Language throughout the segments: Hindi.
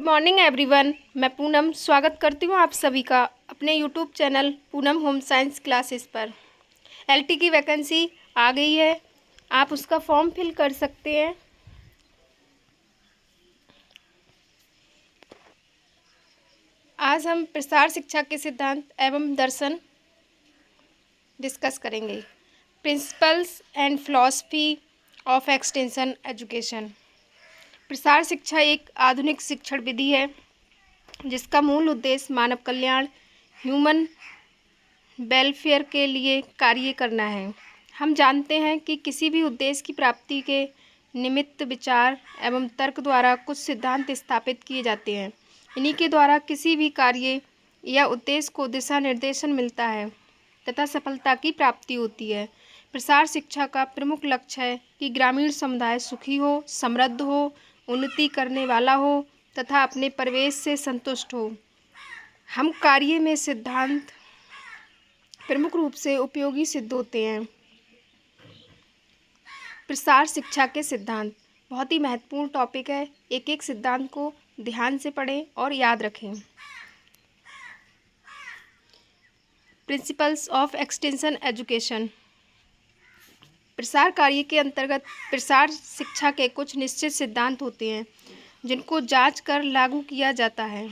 Good morning everyone. मैं पूनम स्वागत करती हूँ आप सभी का अपने YouTube channel Poonam home science classes पर। एलटी की वैकेंसी आ गई है, आप उसका फॉर्म फिल कर सकते हैं। आज हम प्रसार शिक्षा के सिद्धांत एवं दर्शन डिस्कस करेंगे। Principles and philosophy of extension education. प्रसार शिक्षा एक आधुनिक शिक्षण विधि है जिसका मूल उद्देश्य मानव कल्याण, ह्यूमन वेलफेयर के लिए कार्य करना है। हम जानते हैं कि किसी भी उद्देश्य की प्राप्ति के निमित्त विचार एवं तर्क द्वारा कुछ सिद्धांत स्थापित किए जाते हैं। इन्हीं के द्वारा किसी भी कार्य या उद्देश्य को दिशा निर्देशन मिलता है तथा सफलता की प्राप्ति होती है। प्रसार शिक्षा का प्रमुख लक्ष्य है कि ग्रामीण समुदाय सुखी हो, समृद्ध हो, उन्नति करने वाला हो तथा अपने परिवेश से संतुष्ट हो। हम कार्य में सिद्धांत प्रमुख रूप से उपयोगी सिद्ध होते हैं। प्रसार शिक्षा के सिद्धांत बहुत ही महत्वपूर्ण टॉपिक है। एक एक सिद्धांत को ध्यान से पढ़ें और याद रखें। Principles of extension education. प्रसार कार्य के अंतर्गत प्रसार शिक्षा के कुछ निश्चित सिद्धांत होते हैं जिनको जांच कर लागू किया जाता है।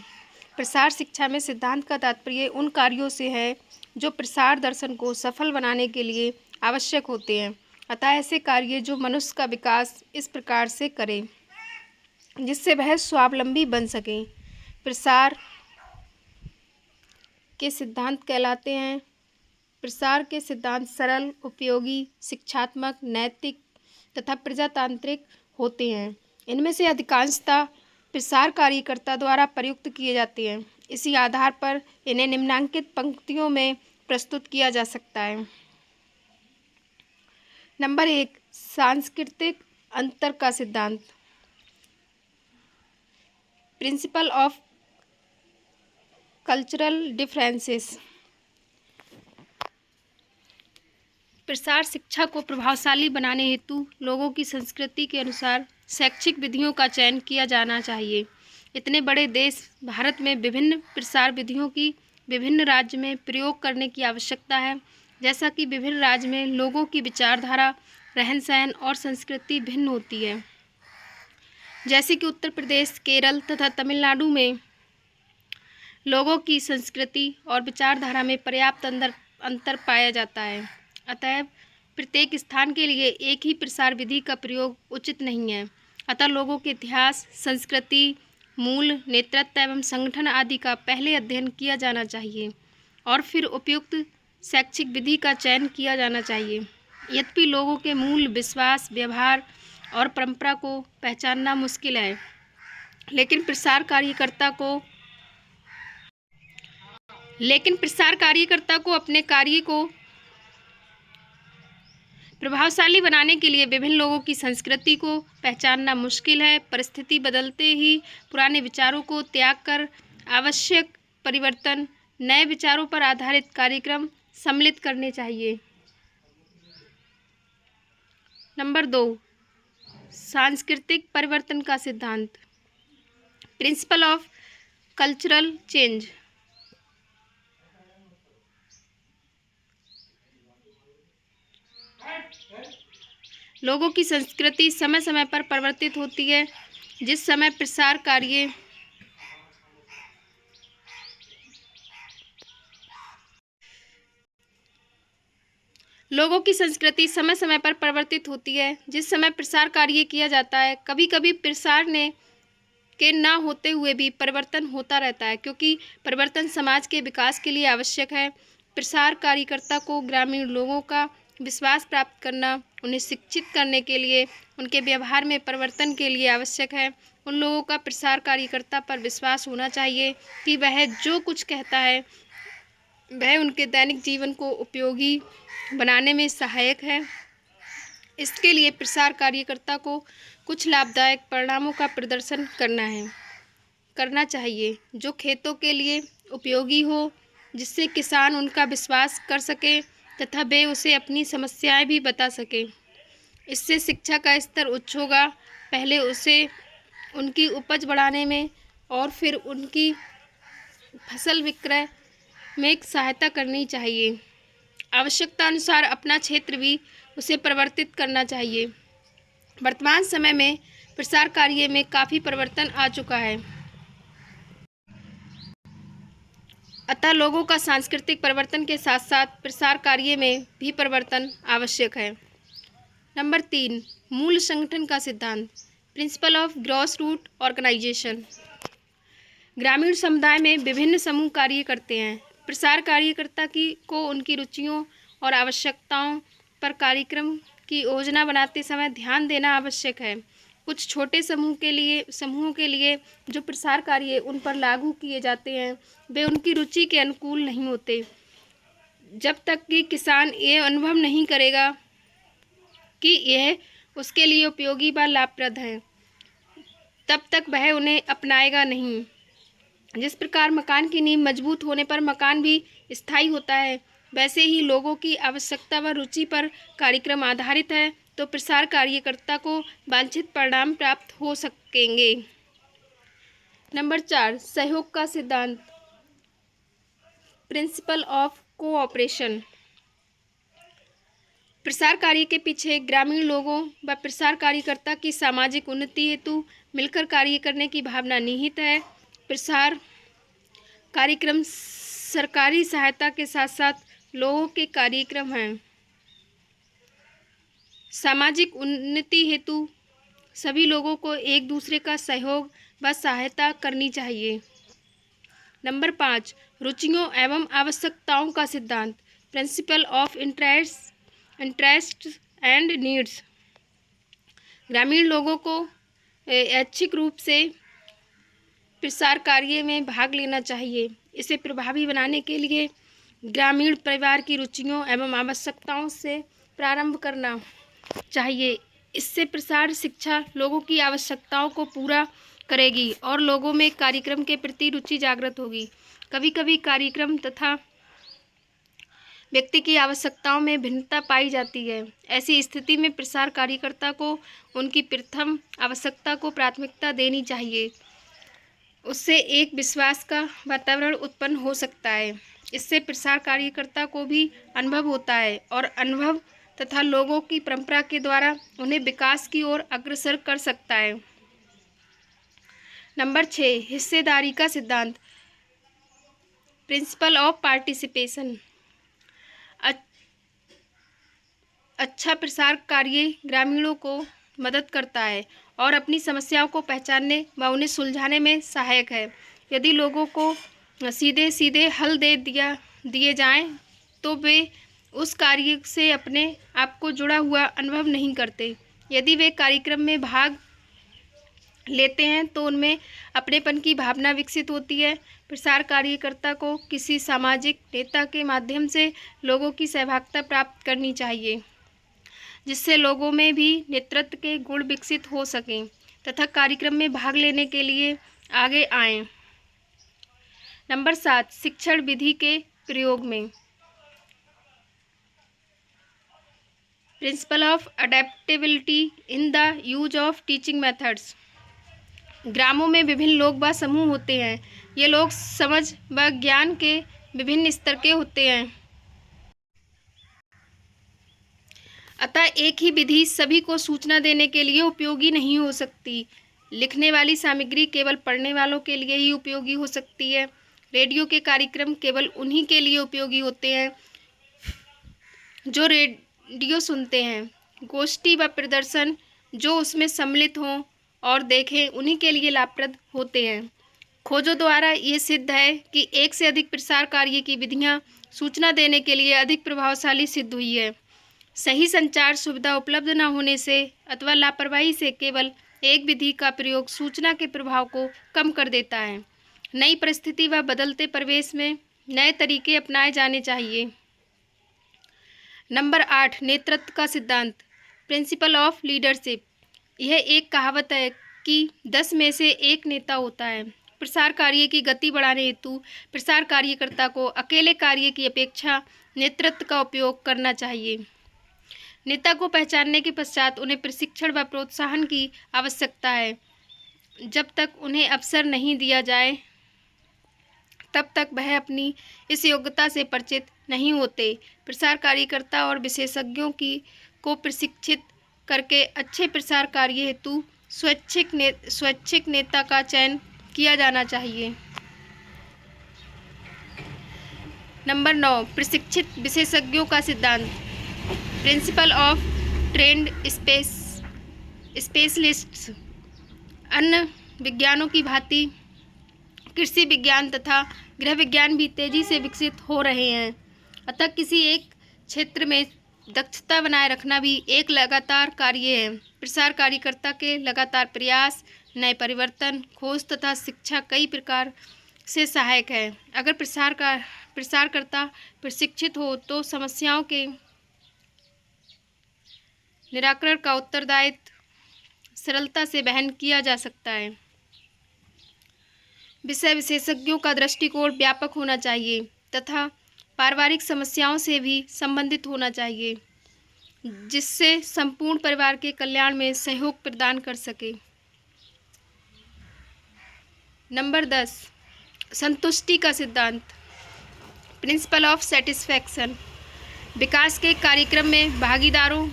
प्रसार शिक्षा में सिद्धांत का तात्पर्य उन कार्यों से है जो प्रसार दर्शन को सफल बनाने के लिए आवश्यक होते हैं। अतः ऐसे कार्य जो मनुष्य का विकास इस प्रकार से करें जिससे वह स्वावलंबी बन सके, प्रसार के सिद्धांत कहलाते हैं। प्रसार के सिद्धांत सरल, उपयोगी, शिक्षात्मक, नैतिक तथा प्रजातांत्रिक होते हैं। इनमें से अधिकांशतः प्रसार कार्यकर्ता द्वारा प्रयुक्त किए जाते हैं। इसी आधार पर इन्हें निम्नलिखित पंक्तियों में प्रस्तुत किया जा सकता है। नंबर 1, सांस्कृतिक अंतर का सिद्धांत। Principle of cultural differences. प्रसार शिक्षा को प्रभावशाली बनाने हेतु लोगों की संस्कृति के अनुसार शैक्षिक विधियों का चयन किया जाना चाहिए। इतने बड़े देश भारत में विभिन्न प्रसार विधियों की विभिन्न राज्य में प्रयोग करने की आवश्यकता है। जैसा कि विभिन्न राज्य में लोगों की विचारधारा, रहन सहन और संस्कृति भिन्न होती है। जैसे कि उत्तर प्रदेश, केरल तथा तमिलनाडु में लोगों की संस्कृति और विचारधारा में पर्याप्त अंतर पाया जाता है। अतः प्रत्येक स्थान के लिए एक ही प्रसार विधि का प्रयोग उचित नहीं है। अतः लोगों के इतिहास, संस्कृति, मूल, नेतृत्व एवं संगठन आदि का पहले अध्ययन किया जाना चाहिए और फिर उपयुक्त शैक्षिक विधि का चयन किया जाना चाहिए। यद्यपि लोगों के मूल विश्वास, व्यवहार और परंपरा को पहचानना मुश्किल है, लेकिन प्रसार कार्यकर्ता को अपने कार्य को प्रभावशाली बनाने के लिए विभिन्न लोगों की संस्कृति को पहचानना मुश्किल है। परिस्थिति बदलते ही पुराने विचारों को त्याग कर आवश्यक परिवर्तन, नए विचारों पर आधारित कार्यक्रम सम्मिलित करने चाहिए। नंबर 2, सांस्कृतिक परिवर्तन का सिद्धांत। Principle of cultural change. लोगों की संस्कृति समय समय पर परिवर्तित होती है। जिस समय प्रसार कार्य लोगों की संस्कृति समय समय पर परिवर्तित होती है। जिस समय प्रसार कार्य किया जाता है, कभी कभी प्रसार के ना होते हुए भी परिवर्तन होता रहता है, क्योंकि परिवर्तन समाज के विकास के लिए आवश्यक है। प्रसार कार्यकर्ता को ग्रामीण लोगों का विश्वास प्राप्त करना, उन्हें शिक्षित करने के लिए, उनके व्यवहार में परिवर्तन के लिए आवश्यक है। उन लोगों का प्रसार कार्यकर्ता पर विश्वास होना चाहिए कि वह जो कुछ कहता है वह उनके दैनिक जीवन को उपयोगी बनाने में सहायक है। इसके लिए प्रसार कार्यकर्ता को कुछ लाभदायक परिणामों का प्रदर्शन करना चाहिए जो खेतों के लिए उपयोगी हो, जिससे किसान उनका विश्वास कर सके तथा वे उसे अपनी समस्याएं भी बता सकें। इससे शिक्षा का स्तर उच्च होगा। पहले उसे उनकी उपज बढ़ाने में और फिर उनकी फसल विक्रय में सहायता करनी चाहिए। आवश्यकता अनुसार अपना क्षेत्र भी उसे परिवर्तित करना चाहिए। वर्तमान समय में प्रसार कार्य में काफ़ी परिवर्तन आ चुका है, अतः लोगों का सांस्कृतिक परिवर्तन के साथ साथ प्रसार कार्य में भी परिवर्तन आवश्यक है। नंबर 3, मूल संगठन का सिद्धांत, principle of grass root organisation. ग्रामीण समुदाय में विभिन्न समूह कार्य करते हैं। प्रसार कार्यकर्ता को उनकी रुचियों और आवश्यकताओं पर कार्यक्रम की योजना बनाते समय ध्यान देना आवश्यक है। कुछ छोटे समूहों के लिए जो प्रसार कार्य उन पर लागू किए जाते हैं वे उनकी रुचि के अनुकूल नहीं होते। जब तक कि किसान ये अनुभव नहीं करेगा कि यह उसके लिए उपयोगी व लाभप्रद है, तब तक वह उन्हें अपनाएगा नहीं। जिस प्रकार मकान की नींव मजबूत होने पर मकान भी स्थायी होता है, वैसे ही लोगों की आवश्यकता व रुचि पर कार्यक्रम आधारित है तो प्रसार कार्यकर्ता को वांछित परिणाम प्राप्त हो सकेंगे। नंबर 4, सहयोग का सिद्धांत, प्रिंसिपल ऑफ कोऑपरेशन। प्रसार कार्य के पीछे ग्रामीण लोगों व प्रसार कार्यकर्ता की सामाजिक उन्नति हेतु मिलकर कार्य करने की भावना निहित है। प्रसार कार्यक्रम सरकारी सहायता के साथ साथ लोगों के कार्यक्रम हैं। सामाजिक उन्नति हेतु सभी लोगों को एक दूसरे का सहयोग व सहायता करनी चाहिए। नंबर 5, रुचियों एवं आवश्यकताओं का सिद्धांत, principle of interest and needs. ग्रामीण लोगों को ऐच्छिक रूप से प्रसार कार्य में भाग लेना चाहिए। इसे प्रभावी बनाने के लिए ग्रामीण परिवार की रुचियों एवं आवश्यकताओं से प्रारंभ करना चाहिए। इससे प्रसार शिक्षा लोगों की आवश्यकताओं को पूरा करेगी और लोगों में कार्यक्रम के प्रति रुचि जागृत होगी। कभी कभी कार्यक्रम तथा व्यक्ति की आवश्यकताओं में भिन्नता पाई जाती है। ऐसी स्थिति में प्रसार कार्यकर्ता को उनकी प्रथम आवश्यकता को प्राथमिकता देनी चाहिए। उससे एक विश्वास का वातावरण उत्पन्न हो सकता है। इससे प्रसार कार्यकर्ता को भी अनुभव होता है और अनुभव तथा लोगों की परंपरा के द्वारा उन्हें विकास की ओर अग्रसर कर सकता है। नंबर 6, हिस्सेदारी का सिद्धांत, प्रिंसिपल ऑफ पार्टिसिपेशन। अच्छा प्रसार कार्य ग्रामीणों को मदद करता है और अपनी समस्याओं को पहचानने व उन्हें सुलझाने में सहायक है। यदि लोगों को सीधे सीधे हल दिए जाएं तो वे उस कार्य से अपने आप को जुड़ा हुआ अनुभव नहीं करते। यदि वे कार्यक्रम में भाग लेते हैं तो उनमें अपनेपन की भावना विकसित होती है। प्रसार कार्यकर्ता को किसी सामाजिक नेता के माध्यम से लोगों की सहभागिता प्राप्त करनी चाहिए, जिससे लोगों में भी नेतृत्व के गुण विकसित हो सकें तथा कार्यक्रम में भाग लेने के लिए आगे आएं। नंबर 7, शिक्षण विधि के प्रयोग में, principle of adaptability in the use of teaching methods. ग्रामों में विभिन्न लोग व समूह होते हैं। ये लोग समझ व ज्ञान के विभिन्न स्तर के होते हैं, अतः एक ही विधि सभी को सूचना देने के लिए उपयोगी नहीं हो सकती। लिखने वाली सामग्री केवल पढ़ने वालों के लिए ही उपयोगी हो सकती है। रेडियो के कार्यक्रम केवल उन्हीं के लिए उपयोगी होते हैं जो रेडियो सुनते हैं। गोष्ठी व प्रदर्शन जो उसमें सम्मिलित हों और देखें उन्हीं के लिए लाभप्रद होते हैं। खोजों द्वारा ये सिद्ध है कि एक से अधिक प्रसार कार्य की विधियां सूचना देने के लिए अधिक प्रभावशाली सिद्ध हुई है। सही संचार सुविधा उपलब्ध न होने से अथवा लापरवाही से केवल एक विधि का प्रयोग सूचना के प्रभाव को कम कर देता है। नई परिस्थिति व बदलते परिवेश में नए तरीके अपनाए जाने चाहिए। नंबर 8, नेतृत्व का सिद्धांत, प्रिंसिपल ऑफ लीडरशिप। यह एक कहावत है कि 10 में से 1 नेता होता है। प्रसार कार्य की गति बढ़ाने हेतु प्रसार कार्यकर्ता को अकेले कार्य की अपेक्षा नेतृत्व का उपयोग करना चाहिए। नेता को पहचानने के पश्चात उन्हें प्रशिक्षण व प्रोत्साहन की आवश्यकता है। जब तक उन्हें अवसर नहीं दिया जाए तब तक वह अपनी इस योग्यता से परिचित नहीं होते। प्रसार कार्यकर्ता और विशेषज्ञों को प्रशिक्षित करके अच्छे प्रसार कार्य हेतु स्वैच्छिक नेता का चयन किया जाना चाहिए। नंबर 9, प्रशिक्षित विशेषज्ञों का सिद्धांत। Principle of trend specialists. अन्य विज्ञानों की भांति कृषि विज्ञान तथा गृह विज्ञान भी तेजी से विकसित हो रहे हैं। अतः किसी एक क्षेत्र में दक्षता बनाए रखना भी एक लगातार कार्य है। प्रसार कार्यकर्ता के लगातार प्रयास, नए परिवर्तन, खोज तथा शिक्षा कई प्रकार से सहायक है। अगर प्रसारकर्ता प्रशिक्षित हो तो समस्याओं के निराकरण का उत्तरदायित्व सरलता से वहन किया जा सकता है। विषय विशेषज्ञों का दृष्टिकोण व्यापक होना चाहिए तथा पारिवारिक समस्याओं से भी संबंधित होना चाहिए, जिससे संपूर्ण परिवार के कल्याण में सहयोग प्रदान कर सके। नंबर 10, संतुष्टि का सिद्धांत। Principle of satisfaction. विकास के कार्यक्रम में भागीदारों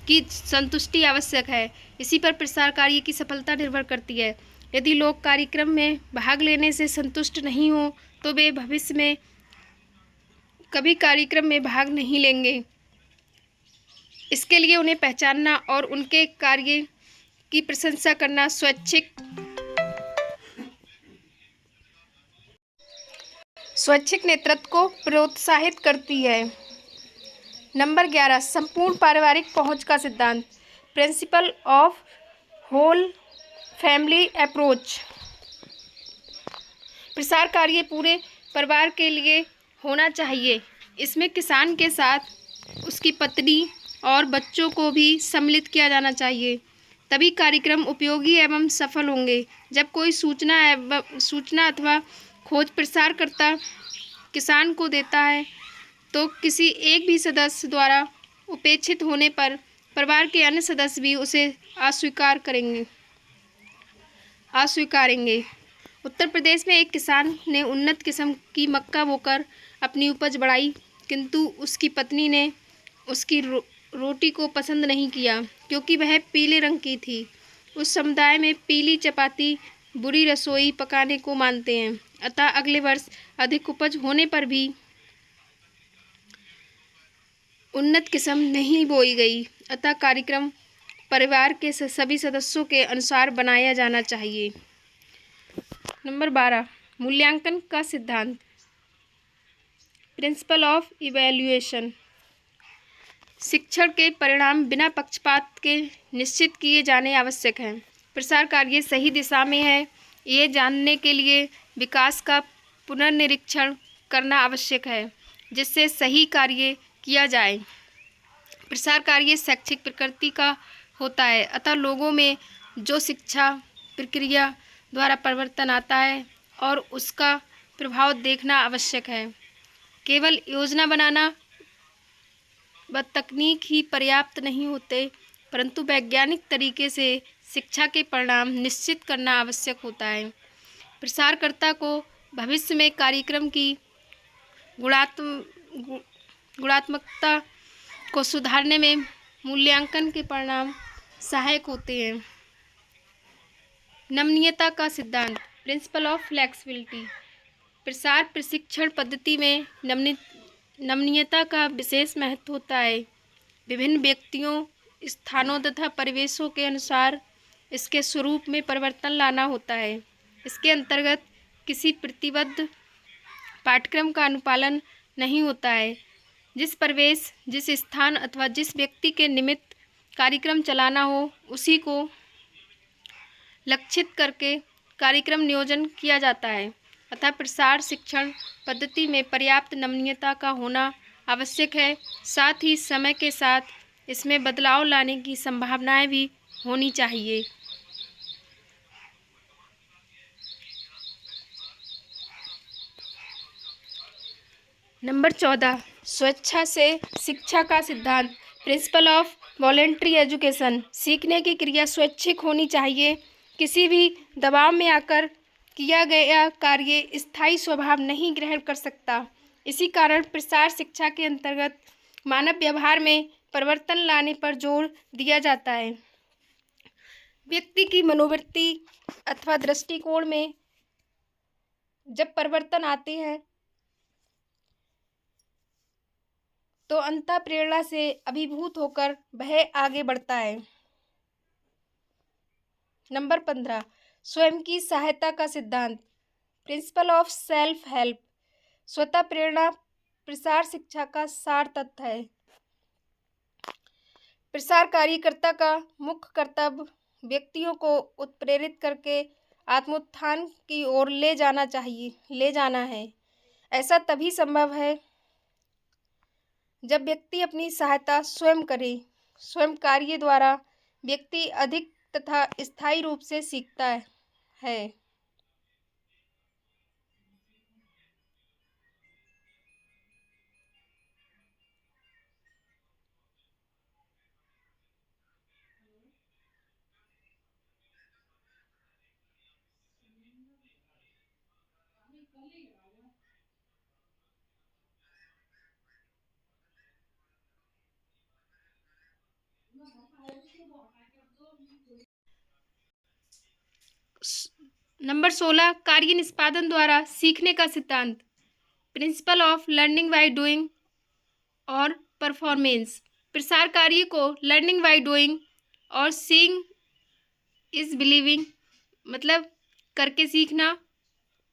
की संतुष्टि आवश्यक है। इसी पर प्रसार कार्य की सफलता निर्भर करती है। यदि लोग कार्यक्रम में भाग लेने से संतुष्ट नहीं हो तो वे भविष्य में कभी कार्यक्रम में भाग नहीं लेंगे। इसके लिए उन्हें पहचानना और उनके कार्य की प्रशंसा करना स्वैच्छिक नेतृत्व को प्रोत्साहित करती है। नंबर 11, संपूर्ण पारिवारिक पहुंच का सिद्धांत। Principle of whole family approach. प्रसार कार्य पूरे परिवार के लिए होना चाहिए। इसमें किसान के साथ उसकी पत्नी और बच्चों को भी सम्मिलित किया जाना चाहिए। तभी कार्यक्रम उपयोगी एवं सफल होंगे। जब कोई सूचना अथवा खोज प्रसारकर्ता किसान को देता है तो किसी एक भी सदस्य द्वारा उपेक्षित होने पर परिवार के अन्य सदस्य भी उसे अस्वीकारेंगे। उत्तर प्रदेश में एक किसान ने उन्नत किस्म की मक्का बोकर अपनी उपज बढ़ाई, किंतु उसकी पत्नी ने उसकी रोटी को पसंद नहीं किया क्योंकि वह पीले रंग की थी। उस समुदाय में पीली चपाती बुरी रसोई पकाने को मानते हैं। अतः अगले वर्ष अधिक उपज होने पर भी उन्नत किस्म नहीं बोई गई। अतः कार्यक्रम परिवार के सभी सदस्यों के अनुसार बनाया जाना चाहिए। नंबर 12, मूल्यांकन का सिद्धांत। Principle of evaluation. शिक्षण के परिणाम बिना पक्षपात के निश्चित किए जाने आवश्यक हैं। प्रसार कार्य सही दिशा में है, ये जानने के लिए विकास का पुनर्निरीक्षण करना आवश्यक है, जिससे सही कार्य किया जाए। प्रसार कार्य शैक्षिक प्रकृति का होता है, अतः लोगों में जो शिक्षा प्रक्रिया द्वारा परिवर्तन आता है और उसका प्रभाव देखना आवश्यक है। केवल योजना बनाना व तकनीक ही पर्याप्त नहीं होते, परंतु वैज्ञानिक तरीके से शिक्षा के परिणाम निश्चित करना आवश्यक होता है। प्रसारकर्ता को भविष्य में कार्यक्रम की गुणात्मकता को सुधारने में मूल्यांकन के परिणाम सहायक होते हैं। नमनीयता का सिद्धांत। Principle of flexibility. प्रसार प्रशिक्षण पद्धति में नमनीयता का विशेष महत्व होता है। विभिन्न व्यक्तियों, स्थानों तथा परिवेशों के अनुसार इसके स्वरूप में परिवर्तन लाना होता है। इसके अंतर्गत किसी प्रतिबद्ध पाठ्यक्रम का अनुपालन नहीं होता है। जिस परिवेश, जिस स्थान अथवा जिस व्यक्ति के निमित्त कार्यक्रम चलाना हो, उसी को लक्षित करके कार्यक्रम नियोजन किया जाता है। अतः प्रसार शिक्षण पद्धति में पर्याप्त नमनीयता का होना आवश्यक है। साथ ही समय के साथ इसमें बदलाव लाने की संभावनाएं भी होनी चाहिए। नंबर 14, स्वेच्छा से शिक्षा का सिद्धांत। Principle of voluntary education. सीखने की क्रिया स्वैच्छिक होनी चाहिए। किसी भी दबाव में आकर किया गया कार्य स्थायी स्वभाव नहीं ग्रहण कर सकता। इसी कारण प्रसार शिक्षा के अंतर्गत मानव व्यवहार में परिवर्तन लाने पर जोर दिया जाता है। व्यक्ति की मनोवृत्ति अथवा दृष्टिकोण में जब परिवर्तन आते हैं तो अंतः प्रेरणा से अभिभूत होकर वह आगे बढ़ता है। नंबर 15, स्वयं की सहायता का सिद्धांत, प्रिंसिपल ऑफ सेल्फ हेल्प। स्वतः प्रेरणा प्रसार शिक्षा का सार तत्व है। प्रसार कार्यकर्ता का मुख्य कर्तव्य व्यक्तियों को उत्प्रेरित करके आत्मोत्थान की ओर ले जाना है। ऐसा तभी संभव है जब व्यक्ति अपनी सहायता स्वयं करे। स्वयं कार्य द्वारा व्यक्ति अधिक तथा स्थायी रूप से सीखता है। नंबर 16, कार्य निष्पादन द्वारा सीखने का सिद्धांत, principle of learning by doing और परफॉर्मेंस। प्रसार कार्य को लर्निंग बाय डूइंग और सीइंग इज बिलीविंग, मतलब करके सीखना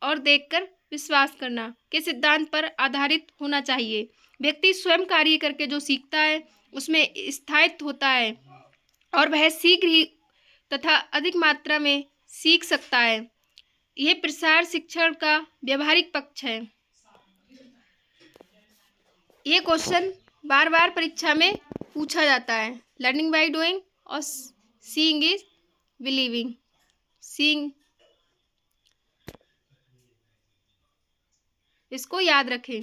और देखकर विश्वास करना के सिद्धांत पर आधारित होना चाहिए। व्यक्ति स्वयं कार्य करके जो सीखता है उसमें स्थायित्व होता है और वह शीघ्र ही तथा अधिक मात्रा में सीख सकता है। यह प्रसार शिक्षण का व्यवहारिक पक्ष है। ये क्वेश्चन बार बार परीक्षा में पूछा जाता है। लर्निंग बाय डूइंग और सीइंग इज बिलीविंग। सीइंग, इसको याद रखें।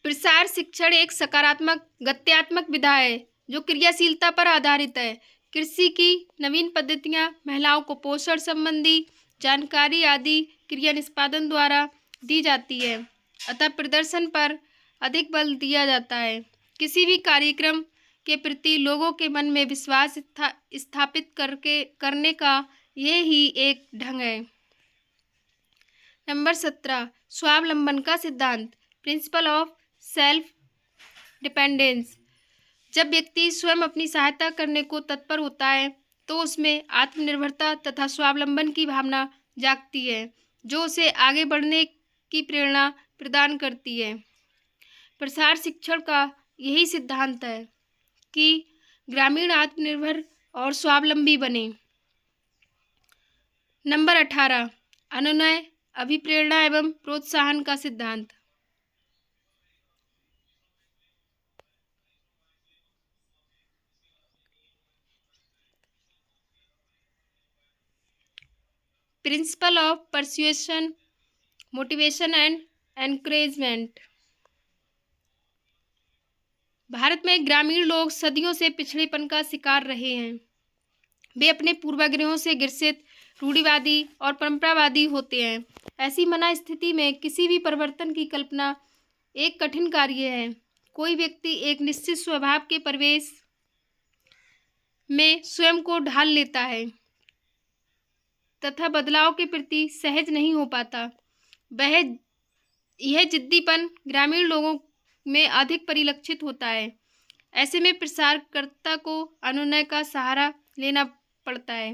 प्रसार शिक्षण एक सकारात्मक गत्यात्मक विधा है जो क्रियाशीलता पर आधारित है। कृषि की नवीन पद्धतियां महिलाओं को पोषण संबंधी जानकारी आदि क्रिया निष्पादन द्वारा दी जाती है, अतः प्रदर्शन पर अधिक बल दिया जाता है। किसी भी कार्यक्रम के प्रति लोगों के मन में विश्वास स्थापित करने का यह ही एक ढंग है। नंबर 17, स्वावलंबन का सिद्धांत, प्रिंसिपल ऑफ सेल्फ डिपेंडेंस। जब व्यक्ति स्वयं अपनी सहायता करने को तत्पर होता है तो उसमें आत्मनिर्भरता तथा स्वावलंबन की भावना जागती है जो उसे आगे बढ़ने की प्रेरणा प्रदान करती है। प्रसार शिक्षण का यही सिद्धांत है कि ग्रामीण आत्मनिर्भर और स्वावलंबी बने। नंबर 18, अनुनय, अभिप्रेरणा एवं प्रोत्साहन का सिद्धांत, principle of persuasion, motivation and encouragement. Bharat में ग्रामीण लोग सदियों से पिछड़ेपन का शिकार रहे हैं। वे अपने पूर्वाग्रहों से ग्रसित, रूढ़िवादी और परंपरावादी होते हैं। ऐसी मना स्थिति में किसी भी परिवर्तन की कल्पना एक कठिन कार्य है। कोई व्यक्ति एक निश्चित स्वभाव के प्रवेश में स्वयं को ढाल लेता है तथा बदलाव के प्रति सहज नहीं हो पाता। यह जिद्दीपन ग्रामीण लोगों में अधिक परिलक्षित होता है। ऐसे में प्रसारकर्ता को अनुनय का सहारा लेना पड़ता है।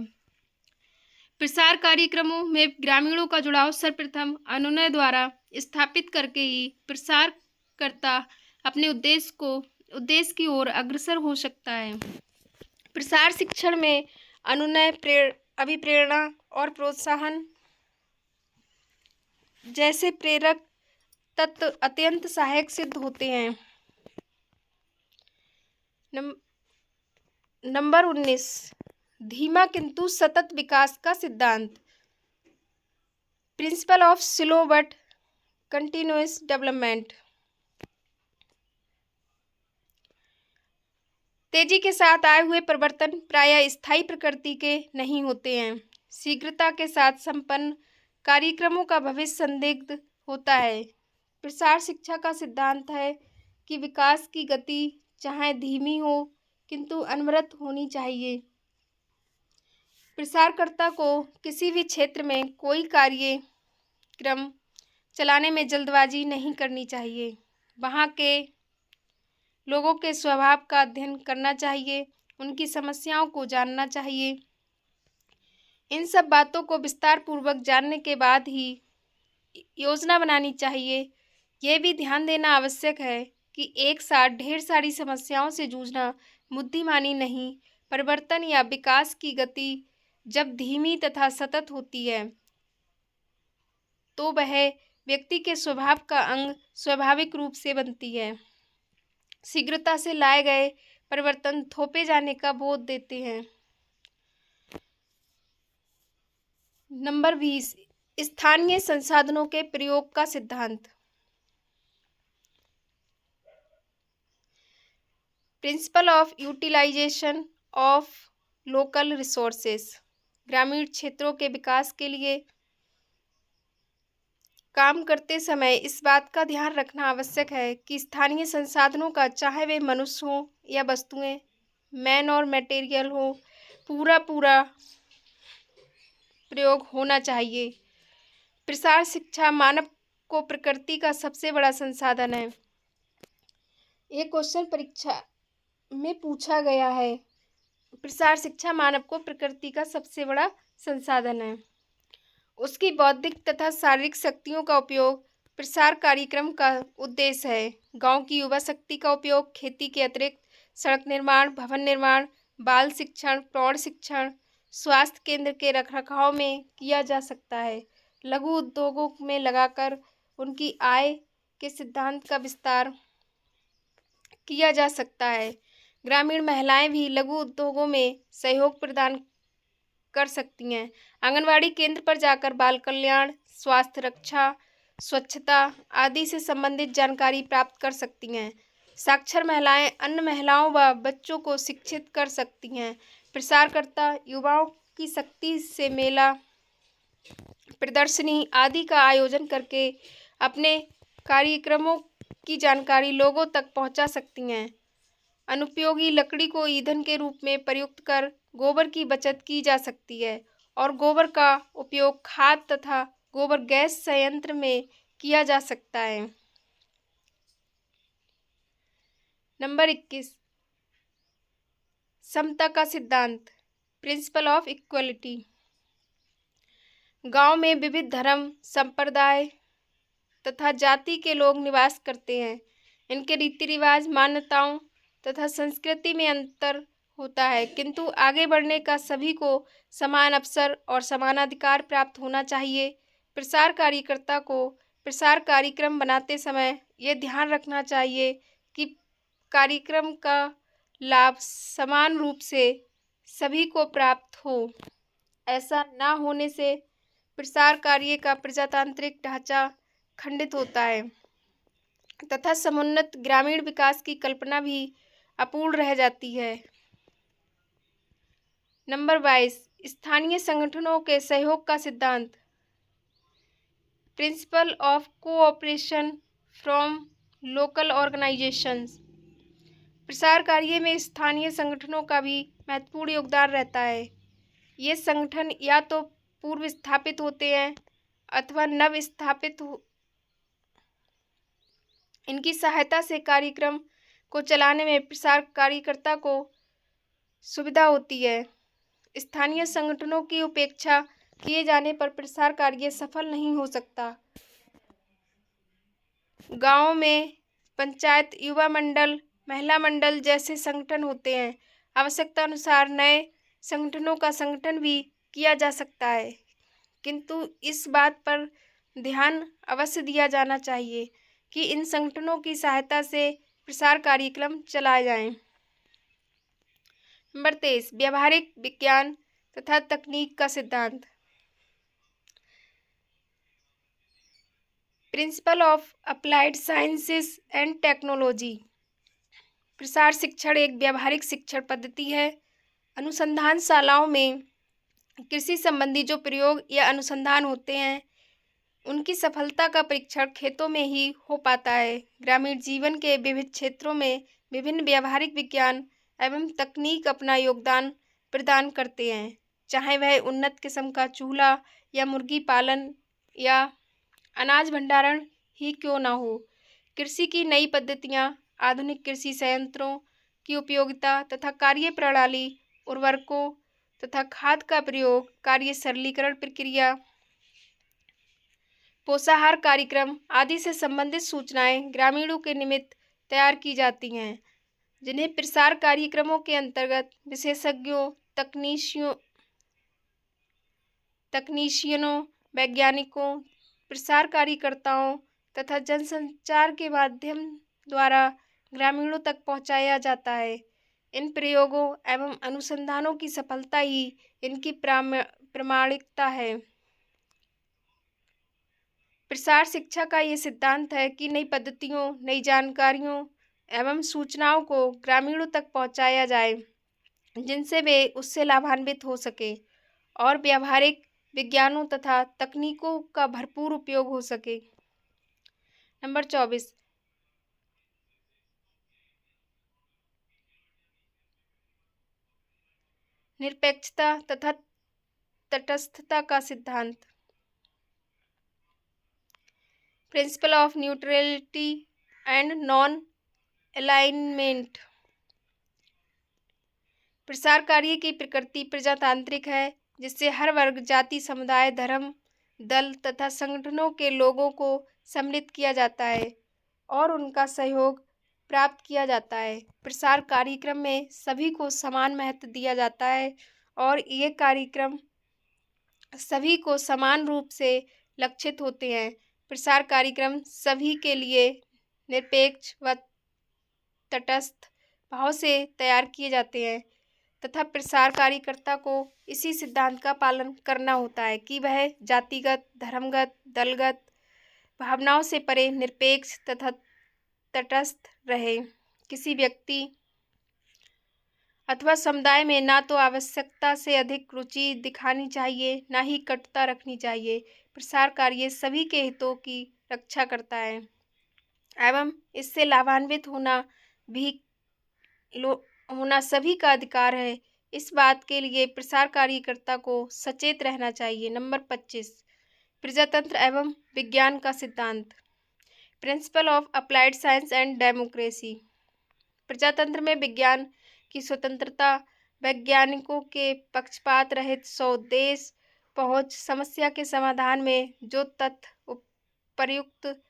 प्रसार कार्यक्रमों में ग्रामीणों का जुड़ाव सर्वप्रथम अनुनय द्वारा स्थापित करके ही प्रसारकर्ता अपने उद्देश्य की ओर अग्रसर हो सकता है। प्रसार शिक्षण में अनुनय, अभिप्रेरणा और प्रोत्साहन जैसे प्रेरक तत्व अत्यंत सहायक सिद्ध होते हैं। नंबर 19, धीमा किंतु सतत विकास का सिद्धांत, principle of slow but continuous development. तेजी के साथ आए हुए परिवर्तन प्रायः स्थायी प्रकृति के नहीं होते हैं। शीघ्रता के साथ संपन्न कार्यक्रमों का भविष्य संदिग्ध होता है। प्रसार शिक्षा का सिद्धांत है कि विकास की गति चाहे धीमी हो किंतु अनवरत होनी चाहिए। प्रसारकर्ता को किसी भी क्षेत्र में कोई कार्यक्रम चलाने में जल्दबाजी नहीं करनी चाहिए। वहाँ के लोगों के स्वभाव का अध्ययन करना चाहिए, उनकी समस्याओं को जानना चाहिए। इन सब बातों को विस्तार पूर्वक जानने के बाद ही योजना बनानी चाहिए। यह भी ध्यान देना आवश्यक है कि एक साथ ढेर सारी समस्याओं से जूझना बुद्धिमानी नहीं। परिवर्तन या विकास की गति जब धीमी तथा सतत होती है तो वह व्यक्ति के स्वभाव का अंग स्वाभाविक रूप से बनती है। शीघ्रता से लाए गए परिवर्तन थोपे जाने का बोध देते हैं। नंबर 20, स्थानीय संसाधनों के प्रयोग का सिद्धांत। Principle of utilisation of local resources. ग्रामीण क्षेत्रों के विकास के लिए काम करते समय इस बात का ध्यान रखना आवश्यक है कि स्थानीय संसाधनों का, चाहे वे मनुष्य हों या वस्तुएं, मैन और मटेरियल हो, पूरा प्रयोग होना चाहिए। प्रसार शिक्षा मानव को प्रकृति का सबसे बड़ा संसाधन है। एक क्वेश्चन परीक्षा में पूछा गया है। प्रसार शिक्षा मानव को प्रकृति का सबसे बड़ा संसाधन है। उसकी बौद्धिक तथा शारीरिक शक्तियों का उपयोग प्रसार कार्यक्रम का उद्देश्य है। गांव की युवा शक्ति का उपयोग खेती के अतिरिक्त सड़क निर्माण, भवन निर्माण, बाल शिक्षण, प्रौढ़ शिक्षण, स्वास्थ्य केंद्र के रखरखाव में किया जा सकता है। लघु उद्योगों में लगाकर उनकी आय के सिद्धांत का विस्तार किया जा सकता है। ग्रामीण महिलाएं भी लघु उद्योगों में सहयोग प्रदान कर सकती हैं। आंगनवाड़ी केंद्र पर जाकर बाल कल्याण, स्वास्थ्य रक्षा, स्वच्छता आदि से संबंधित जानकारी प्राप्त कर सकती हैं। साक्षर महिलाएं अन्य महिलाओं व बच्चों को शिक्षित कर सकती हैं। प्रसारकर्ता युवाओं की शक्ति से मेला, प्रदर्शनी आदि का आयोजन करके अपने कार्यक्रमों की जानकारी लोगों तक पहुंचा सकती हैं। अनुपयोगी लकड़ी को ईंधन के रूप में प्रयुक्त कर गोबर की बचत की जा सकती है और गोबर का उपयोग खाद तथा गोबर गैस संयंत्र में किया जा सकता है। नंबर 21, समता का सिद्धांत। Principle of equality. गांव में विविध धर्म, संप्रदाय तथा जाति के लोग निवास करते हैं। इनके रीति रिवाज, मान्यताओं तथा संस्कृति में अंतर होता है, किंतु आगे बढ़ने का सभी को समान अवसर और समानाधिकार प्राप्त होना चाहिए। प्रसार कार्यकर्ता को प्रसार कार्यक्रम बनाते समय यह ध्यान रखना चाहिए कि कार्यक्रम का लाभ समान रूप से सभी को प्राप्त हो। ऐसा न होने से प्रसार कार्य का प्रजातांत्रिक ढांचा खंडित होता है तथा समुन्नत ग्रामीण विकास की कल्पना भी अपूर्ण रह जाती है। नंबर 22, स्थानीय संगठनों के सहयोग का सिद्धांत। Principle of cooperation from local organisations. प्रसार कार्य में स्थानीय संगठनों का भी महत्वपूर्ण योगदान रहता है। ये संगठन या तो पूर्व स्थापित होते हैं अथवा नव स्थापित इनकी सहायता से कार्यक्रम को चलाने में प्रसार कार्यकर्ता को सुविधा होती है। स्थानीय संगठनों की उपेक्षा किए जाने पर प्रसार कार्य सफल नहीं हो सकता। गांव में पंचायत, युवा मंडल, महिला मंडल जैसे संगठन होते हैं। आवश्यकता अनुसार नए संगठनों का संगठन भी किया जा सकता है, किंतु इस बात पर ध्यान अवश्य दिया जाना चाहिए कि इन संगठनों की सहायता से प्रसार कार्यक्रम चलाए जाएं। नंबर 23, व्यावहारिक विज्ञान तथा तकनीक का सिद्धांत। Principle of applied sciences and technology. प्रसार शिक्षण एक व्यावहारिक शिक्षण पद्धति है। अनुसंधानशालाओं में कृषि संबंधी जो प्रयोग या अनुसंधान होते हैं, उनकी सफलता का परीक्षण खेतों में ही हो पाता है। ग्रामीण जीवन के विविध क्षेत्रों में विभिन्न व्यावहारिक विज्ञान एवं तकनीक अपना योगदान प्रदान करते हैं, चाहे वह उन्नत किस्म का चूल्हा या मुर्गी पालन या अनाज भंडारण ही क्यों न हो। कृषि की नई पद्धतियाँ, आधुनिक कृषि संयंत्रों की उपयोगिता तथा कार्यप्रणाली, उर्वरकों तथा खाद का प्रयोग, कार्य सरलीकरण प्रक्रिया, पोषाहार कार्यक्रम आदि से संबंधित सूचनाएं ग्रामीणों के निमित्त तैयार की जाती हैं, जिन्हें प्रसार कार्यक्रमों के अंतर्गत विशेषज्ञों, तकनीशियनों, वैज्ञानिकों, प्रसार कार्यकर्ताओं तथा जनसंचार के माध्यम द्वारा ग्रामीणों तक पहुंचाया जाता है। इन प्रयोगों एवं अनुसंधानों की सफलता ही इनकी प्रामाणिकता है। प्रसार शिक्षा का ये सिद्धांत है कि नई पद्धतियों, नई जानकारियों एवं सूचनाओं को ग्रामीणों तक पहुंचाया जाए, जिनसे वे उससे लाभान्वित हो सके और व्यावहारिक विज्ञानों तथा तकनीकों का भरपूर उपयोग हो सके। नंबर 24, निरपेक्षता तथा तटस्थता का सिद्धांत, principle of neutrality and non alignment. प्रसार कार्य की प्रकृति प्रजातांत्रिक है, जिससे हर वर्ग, जाति, समुदाय, धर्म, दल तथा संगठनों के लोगों को सम्मिलित किया जाता है और उनका सहयोग प्राप्त किया जाता है। प्रसार कार्यक्रम में सभी को समान महत्व दिया जाता है और ये कार्यक्रम सभी को समान रूप से लक्षित होते हैं। प्रसार कार्यक्रम सभी के लिए निरपेक्ष व तटस्थ भाव से तैयार किए जाते हैं तथा प्रसार कार्यकर्ता को इसी सिद्धांत का पालन करना होता है कि वह जातिगत, धर्मगत, दलगत भावनाओं से परे निरपेक्ष तथा तटस्थ रहे। किसी व्यक्ति अथवा समुदाय में ना तो आवश्यकता से अधिक रुचि दिखानी चाहिए, ना ही कटुता रखनी चाहिए। प्रसार कार्य सभी के हितों की रक्षा करता है एवं इससे लाभान्वित होना सभी का अधिकार है। इस बात के लिए प्रसार कार्यकर्ता को सचेत रहना चाहिए। नंबर 25, प्रजातंत्र एवं विज्ञान का सिद्धांत, principle of applied science and democracy. प्रजातंत्र में विज्ञान की स्वतंत्रता, वैज्ञानिकों के पक्षपात रहित स्वदेश पहुंच, समस्या के समाधान में जो तथ्य प्रयुक्त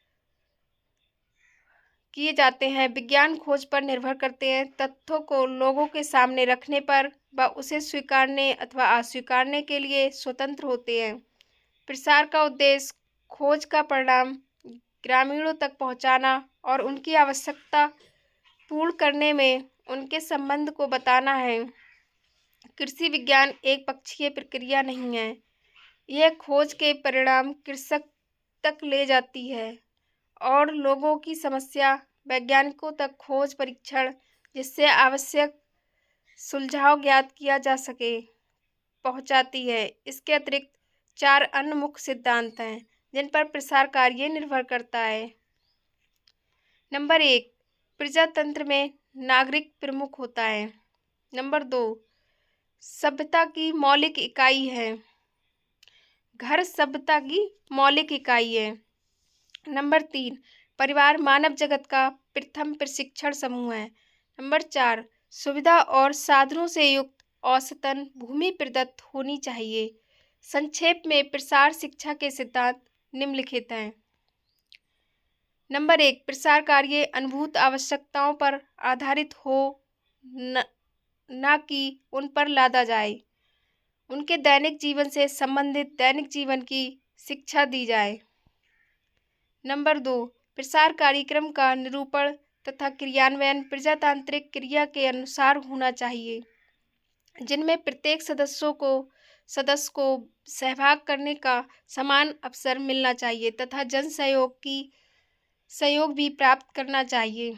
किए जाते हैं विज्ञान खोज पर निर्भर करते हैं। तथ्यों को लोगों के सामने रखने पर व उसे स्वीकारने अथवा अस्वीकारने के लिए स्वतंत्र होते हैं। प्रसार का उद्देश्य खोज का परिणाम ग्रामीणों तक पहुंचाना और उनकी आवश्यकता पूर्ण करने में उनके संबंध को बताना है। कृषि विज्ञान एक पक्षीय प्रक्रिया नहीं है, यह खोज के परिणाम कृषक तक ले जाती है और लोगों की समस्या वैज्ञानिकों तक खोज परीक्षण, जिससे आवश्यक सुलझाव ज्ञात किया जा सके, पहुंचाती है। इसके अतिरिक्त 4 अन्य मुख्य सिद्धांत हैं जिन पर प्रसार कार्य निर्भर करता है। नंबर 1, प्रजातंत्र में नागरिक प्रमुख होता है। नंबर 2, सभ्यता की मौलिक इकाई है। घर सभ्यता की मौलिक इकाई है। नंबर 3, परिवार मानव जगत का प्रथम प्रशिक्षण समूह है। नंबर 4, सुविधा और साधनों से युक्त औसतन भूमि प्रदत्त होनी चाहिए। संक्षेप में प्रसार शिक्षा के सिद्धांत निम्नलिखित हैं। नंबर 1, प्रसार कार्य अनुभूत आवश्यकताओं पर आधारित हो, न कि उन पर लादा जाए। उनके दैनिक जीवन से संबंधित दैनिक जीवन की शिक्षा दी जाए। नंबर 2, प्रसार कार्यक्रम का निरूपण तथा क्रियान्वयन प्रजातांत्रिक क्रिया के अनुसार होना चाहिए, जिनमें प्रत्येक सदस्य को सहभाग करने का समान अवसर मिलना चाहिए तथा जन सहयोग भी प्राप्त करना चाहिए।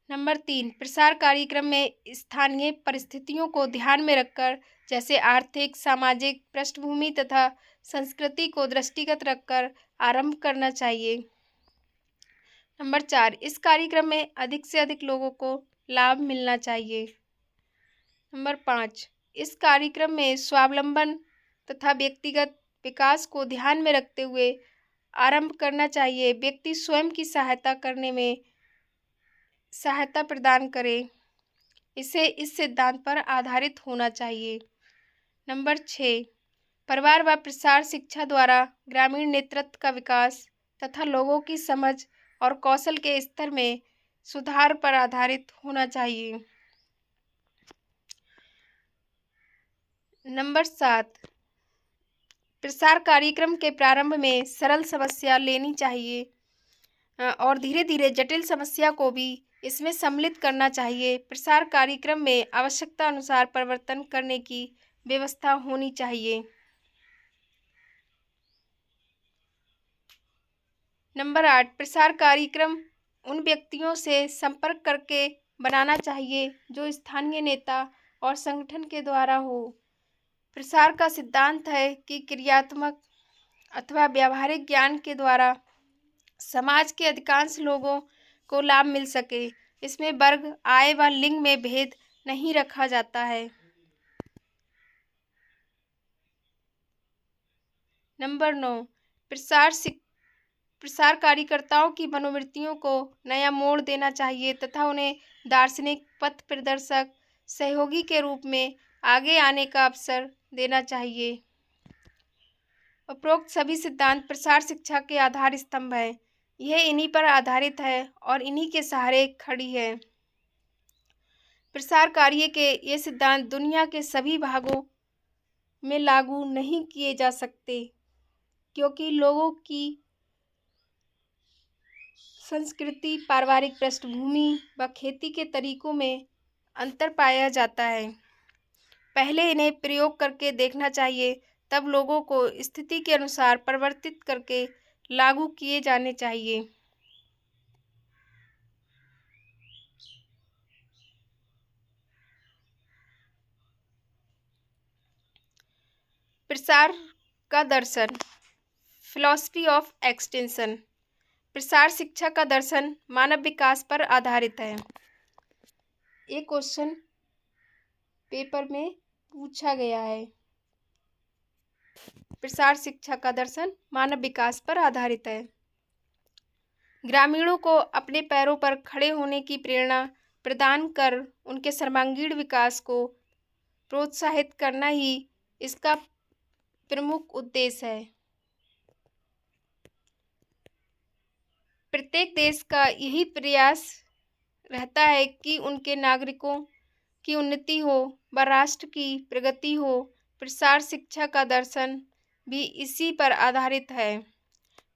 नंबर 3, प्रसार कार्यक्रम में स्थानीय परिस्थितियों को ध्यान में रखकर, जैसे आर्थिक, सामाजिक पृष्ठभूमि तथा संस्कृति को दृष्टिगत रखकर आरंभ करना चाहिए। नंबर 4, इस कार्यक्रम में अधिक से अधिक लोगों को लाभ मिलना चाहिए। नंबर 5, इस कार्यक्रम में स्वावलंबन तथा व्यक्तिगत विकास को ध्यान में रखते हुए आरंभ करना चाहिए। व्यक्ति स्वयं की सहायता करने में सहायता प्रदान करे। इसे इस सिद्धांत पर आधारित होना चाहिए। नंबर 6, परिवार व प्रसार शिक्षा द्वारा ग्रामीण नेतृत्व का विकास तथा लोगों की समझ और कौशल के स्तर में सुधार पर आधारित होना चाहिए। नंबर 7, प्रसार कार्यक्रम के प्रारंभ में सरल समस्या लेनी चाहिए और धीरे धीरे जटिल समस्या को भी इसमें सम्मिलित करना चाहिए। प्रसार कार्यक्रम में आवश्यकता अनुसार परिवर्तन करने की व्यवस्था होनी चाहिए। नंबर 8, प्रसार कार्यक्रम उन व्यक्तियों से संपर्क करके बनाना चाहिए जो स्थानीय नेता और संगठन के द्वारा हो। प्रसार का सिद्धांत है कि क्रियात्मक अथवा व्यावहारिक ज्ञान के द्वारा समाज के अधिकांश लोगों को लाभ मिल सके। इसमें वर्ग, आय व लिंग में भेद नहीं रखा जाता है। नंबर 9, प्रसार कार्यकर्ताओं की मनोवृत्तियों को नया मोड़ देना चाहिए तथा उन्हें दार्शनिक, पथ प्रदर्शक, सहयोगी के रूप में आगे आने का अवसर देना चाहिए। उपरोक्त सभी सिद्धांत प्रसार शिक्षा के आधार स्तंभ हैं। यह इन्हीं पर आधारित है और इन्हीं के सहारे खड़ी है। प्रसार कार्य के ये सिद्धांत दुनिया के सभी भागों में लागू नहीं किए जा सकते, क्योंकि लोगों की संस्कृति, पारिवारिक पृष्ठभूमि व खेती के तरीकों में अंतर पाया जाता है। पहले इन्हें प्रयोग करके देखना चाहिए, तब लोगों को स्थिति के अनुसार परिवर्तित करके लागू किए जाने चाहिए। प्रसार का दर्शन, फिलॉसफी ऑफ एक्सटेंशन। प्रसार शिक्षा का दर्शन मानव विकास पर आधारित है। ये क्वेश्चन पेपर में पूछा गया है। प्रसार शिक्षा का दर्शन मानव विकास पर आधारित है। ग्रामीणों को अपने पैरों पर खड़े होने की प्रेरणा प्रदान कर उनके सर्वांगीण विकास को प्रोत्साहित करना ही इसका प्रमुख उद्देश्य है। प्रत्येक देश का यही प्रयास रहता है कि उनके नागरिकों की उन्नति हो व राष्ट्र की प्रगति हो। प्रसार शिक्षा का दर्शन भी इसी पर आधारित है।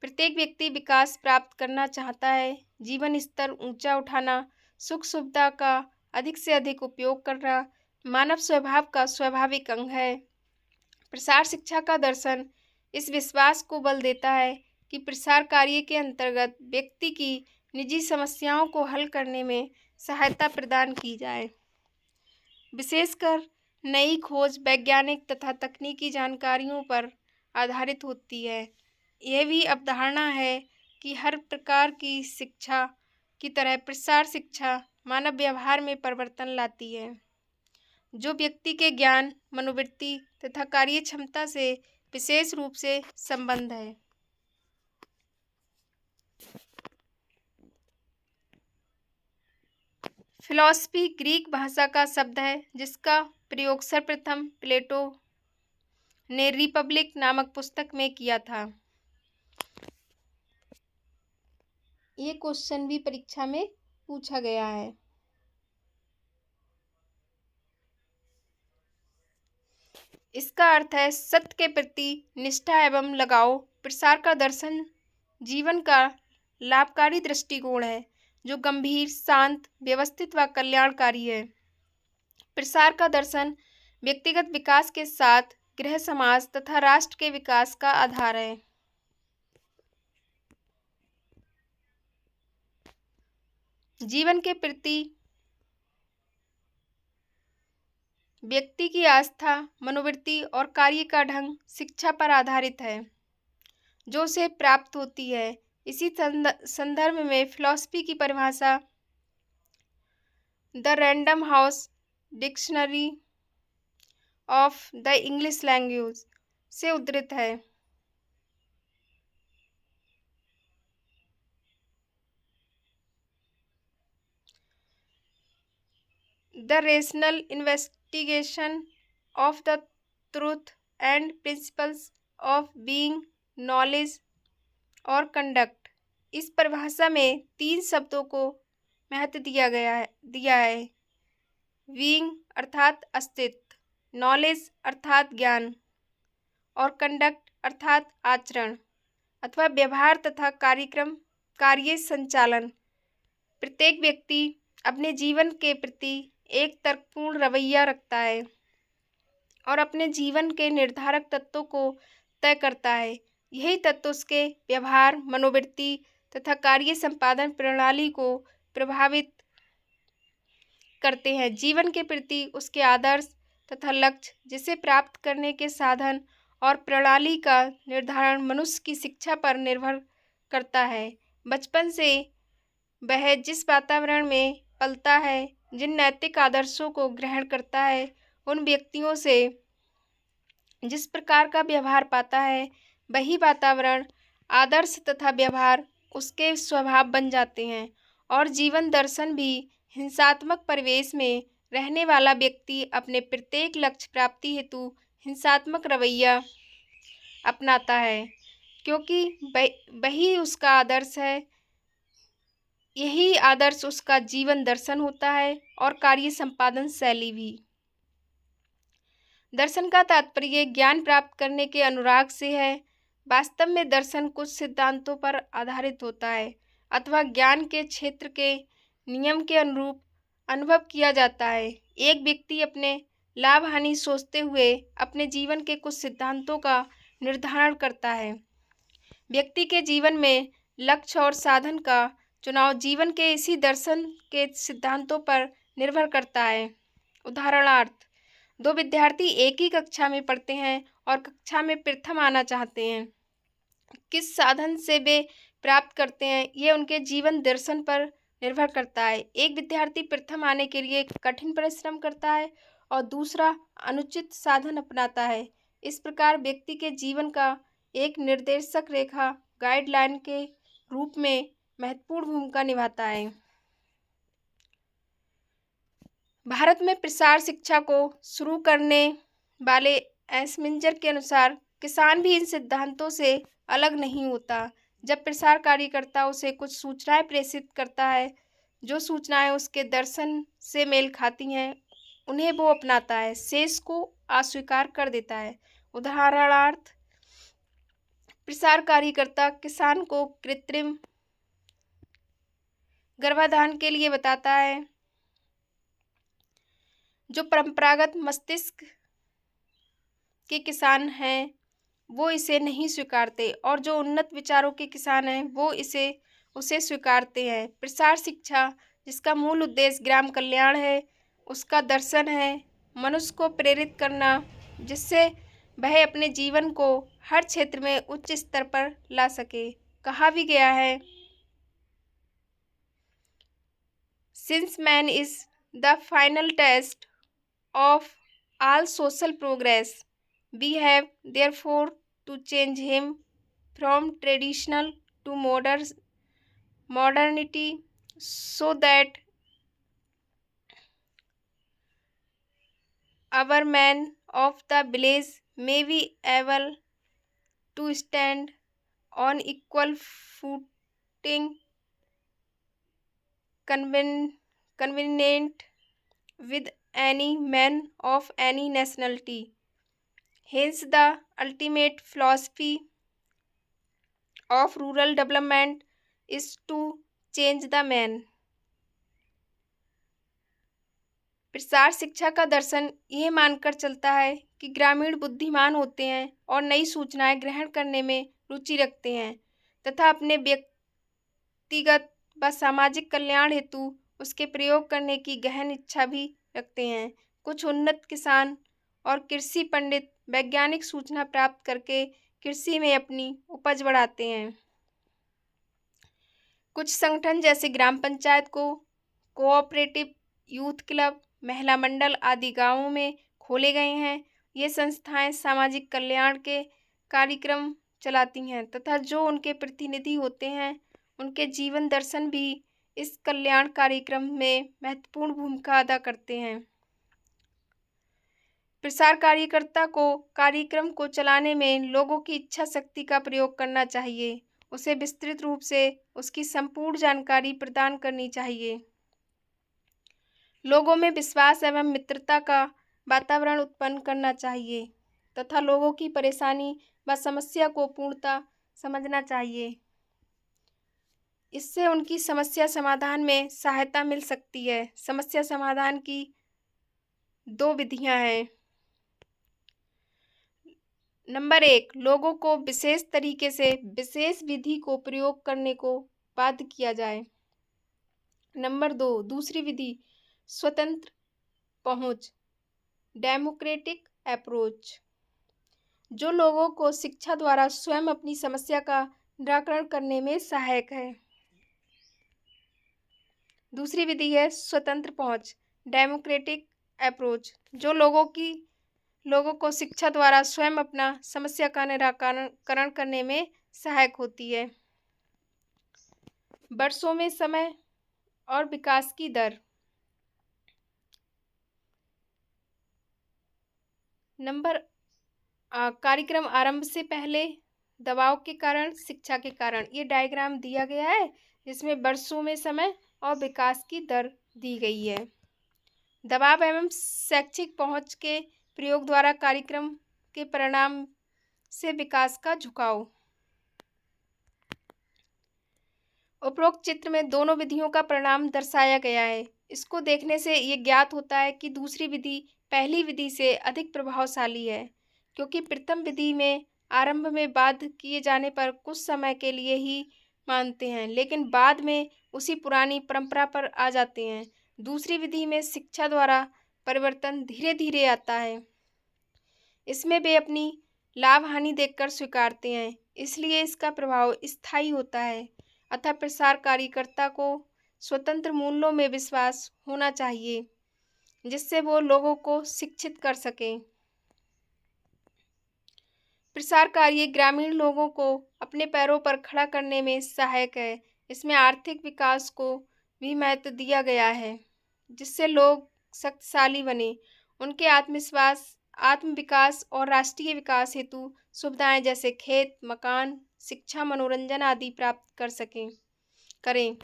प्रत्येक व्यक्ति विकास प्राप्त करना चाहता है, जीवन स्तर ऊंचा उठाना, सुख सुविधा का अधिक से अधिक उपयोग करना मानव स्वभाव का स्वाभाविक अंग है। प्रसार शिक्षा का दर्शन इस विश्वास को बल देता है कि प्रसार कार्य के अंतर्गत व्यक्ति की निजी समस्याओं को हल करने में सहायता प्रदान की जाए। विशेषकर नई खोज, वैज्ञानिक तथा तकनीकी जानकारियों पर आधारित होती है। यह भी अवधारणा है कि हर प्रकार की शिक्षा की तरह प्रसार शिक्षा मानव व्यवहार में परिवर्तन लाती है, जो व्यक्ति के ज्ञान, मनोवृत्ति तथा कार्य क्षमता से विशेष रूप से संबंध है। फिलॉसफी ग्रीक भाषा का शब्द है, जिसका प्रयोग सर्वप्रथम प्लेटो ने रिपब्लिक नामक पुस्तक में किया था। ये क्वेश्चन भी परीक्षा में पूछा गया है। इसका अर्थ है सत्य के प्रति निष्ठा एवं लगाव। प्रसार का दर्शन जीवन का लाभकारी दृष्टिकोण है, जो गंभीर, शांत, व्यवस्थित व कल्याणकारी है। प्रसार का दर्शन व्यक्तिगत विकास के साथ गृह, समाज तथा राष्ट्र के विकास का आधार है। जीवन के प्रति व्यक्ति की आस्था, मनोवृत्ति और कार्य का ढंग शिक्षा पर आधारित है, जो उसे प्राप्त होती है। इसी संदर्भ में फिलॉसफी की परिभाषा the random house dictionary of the English language से उद्धृत है। The rational investigation of the truth and principles of being, knowledge और कंडक्ट। इस परिभाषा में 3 शब्दों को महत्व दिया है। बीइंग अर्थात अस्तित्व, नॉलेज अर्थात ज्ञान और कंडक्ट अर्थात आचरण अथवा व्यवहार तथा कार्य संचालन। प्रत्येक व्यक्ति अपने जीवन के प्रति एक तर्कपूर्ण रवैया रखता है और अपने जीवन के निर्धारक तत्वों को तय करता है। यही तत्व उसके व्यवहार, मनोवृत्ति तथा कार्य संपादन प्रणाली को प्रभावित करते हैं। जीवन के प्रति उसके आदर्श तथा लक्ष्य, जिसे प्राप्त करने के साधन और प्रणाली का निर्धारण मनुष्य की शिक्षा पर निर्भर करता है। बचपन से वह जिस वातावरण में पलता है, जिन नैतिक आदर्शों को ग्रहण करता है, उन व्यक्तियों से जिस प्रकार का व्यवहार पाता है, वही वातावरण, आदर्श तथा व्यवहार उसके स्वभाव बन जाते हैं। और जीवन दर्शन भी हिंसात्मक परिवेश में रहने वाला व्यक्ति अपने प्रत्येक लक्ष्य प्राप्ति हेतु हिंसात्मक रवैया अपनाता है, क्योंकि वही उसका आदर्श है। यही आदर्श उसका जीवन दर्शन होता है और कार्य संपादन शैली भी। दर्शन का तात्पर्य ज्ञान प्राप्त करने के अनुराग से है। वास्तव में दर्शन कुछ सिद्धांतों पर आधारित होता है अथवा ज्ञान के क्षेत्र के नियम के अनुरूप अनुभव किया जाता है। एक व्यक्ति अपने लाभ हानि सोचते हुए अपने जीवन के कुछ सिद्धांतों का निर्धारण करता है। व्यक्ति के जीवन में लक्ष्य और साधन का चुनाव जीवन के इसी दर्शन के सिद्धांतों पर निर्भर करता है। उदाहरणार्थ, 2 विद्यार्थी एक ही कक्षा में पढ़ते हैं और कक्षा में प्रथम आना चाहते हैं। किस साधन से वे प्राप्त करते हैं, यह उनके जीवन दर्शन पर निर्भर करता है। एक विद्यार्थी प्रथम आने के लिए कठिन परिश्रम करता है और दूसरा अनुचित साधन अपनाता है। इस प्रकार व्यक्ति के जीवन का एक निर्देशक रेखा गाइडलाइन के रूप में महत्वपूर्ण भूमिका निभाता है। भारत में प्रसार शिक्षा को शुरू करने वाले एस्मिंजर के अनुसार किसान भी इन सिद्धांतों से अलग नहीं होता। जब प्रसार कार्यकर्ता उसे कुछ सूचनाएं प्रेषित करता है, जो सूचनाएं उसके दर्शन से मेल खाती हैं, उन्हें वो अपनाता है, शेष को अस्वीकार कर देता है। उदाहरणार्थ, प्रसार कार्यकर्ता किसान को कृत्रिम गर्भाधान के लिए बताता है, जो परंपरागत मस्तिष्क के किसान हैं वो इसे नहीं स्वीकारते और जो उन्नत विचारों के किसान हैं वो उसे स्वीकारते हैं। प्रसार शिक्षा, जिसका मूल उद्देश्य ग्राम कल्याण है, उसका दर्शन है मनुष्य को प्रेरित करना, जिससे वह अपने जीवन को हर क्षेत्र में उच्च स्तर पर ला सके। कहा भी गया है, since man is the final test of all social progress, we have therefore to change him from traditional to modernity, so that our men of the village may be able to stand on equal footing, convenient with any man of any nationality. Hence, the ultimate philosophy of rural development is to change the man. प्रसार शिक्षा का दर्शन यह मानकर चलता है कि ग्रामीण बुद्धिमान होते हैं और नई सूचनाएं ग्रहण करने में रुचि रखते हैं तथा अपने व्यक्तिगत व सामाजिक कल्याण हेतु उसके प्रयोग करने की गहन इच्छा भी रखते हैं। कुछ उन्नत किसान और कृषि पंडित वैज्ञानिक सूचना प्राप्त करके कृषि में अपनी उपज बढ़ाते हैं। कुछ संगठन जैसे ग्राम पंचायत कोऑपरेटिव, यूथ क्लब, महिला मंडल आदि गांवों में खोले गए हैं। ये संस्थाएं सामाजिक कल्याण के कार्यक्रम चलाती हैं तथा जो उनके प्रतिनिधि होते हैं उनके जीवन दर्शन भी इस कल्याण कार्यक्रम में महत्वपूर्ण भूमिका अदा करते हैं। प्रसार कार्यकर्ता को कार्यक्रम को चलाने में लोगों की इच्छा शक्ति का प्रयोग करना चाहिए। उसे विस्तृत रूप से उसकी संपूर्ण जानकारी प्रदान करनी चाहिए। लोगों में विश्वास एवं मित्रता का वातावरण उत्पन्न करना चाहिए तथा लोगों की परेशानी व समस्या को पूर्णतः समझना चाहिए। इससे उनकी समस्या समाधान में सहायता मिल सकती है। समस्या समाधान की 2 विधियां हैं। नंबर 1, लोगों को विशेष तरीके से विशेष विधि को प्रयोग करने को बाध्य किया जाए। नंबर 2, दूसरी विधि स्वतंत्र पहुंच, डेमोक्रेटिक अप्रोच, जो लोगों को शिक्षा द्वारा स्वयं अपनी समस्या का निराकरण करने में सहायक है। दूसरी विधि है स्वतंत्र पहुंच, डेमोक्रेटिक अप्रोच, जो लोगों को शिक्षा द्वारा स्वयं अपना समस्या का निराकरण करने में सहायक होती है। वर्षों में समय और विकास की दर। कार्यक्रम आरंभ से पहले दबाव के कारण, शिक्षा के कारण। ये डायग्राम दिया गया है जिसमें वर्षों में समय और विकास की दर दी गई है। दबाव एवं शैक्षिक पहुंच के प्रयोग द्वारा कार्यक्रम के परिणाम से विकास का झुकाव। उपरोक्त चित्र में दोनों विधियों का परिणाम दर्शाया गया है। इसको देखने से ये ज्ञात होता है कि दूसरी विधि पहली विधि से अधिक प्रभावशाली है, क्योंकि प्रथम विधि में आरंभ में बाध्य किए जाने पर कुछ समय के लिए ही मानते हैं, लेकिन बाद में उसी पुरानी परंपरा पर आ जाते हैं। दूसरी विधि में शिक्षा द्वारा परिवर्तन धीरे धीरे आता है। इसमें वे अपनी लाभ हानि देखकर स्वीकारते हैं, इसलिए इसका प्रभाव स्थायी होता है। अतः प्रसार कार्यकर्ता को स्वतंत्र मूल्यों में विश्वास होना चाहिए, जिससे वो लोगों को शिक्षित कर सकें। प्रसार कार्य ग्रामीण लोगों को अपने पैरों पर खड़ा करने में सहायक है। इसमें आर्थिक विकास को भी महत्व दिया गया है, जिससे लोग शक्तिशाली बने, उनके आत्मविकास और राष्ट्रीय विकास हेतु सुविधाएं जैसे खेत, मकान, शिक्षा, मनोरंजन आदि प्राप्त करें।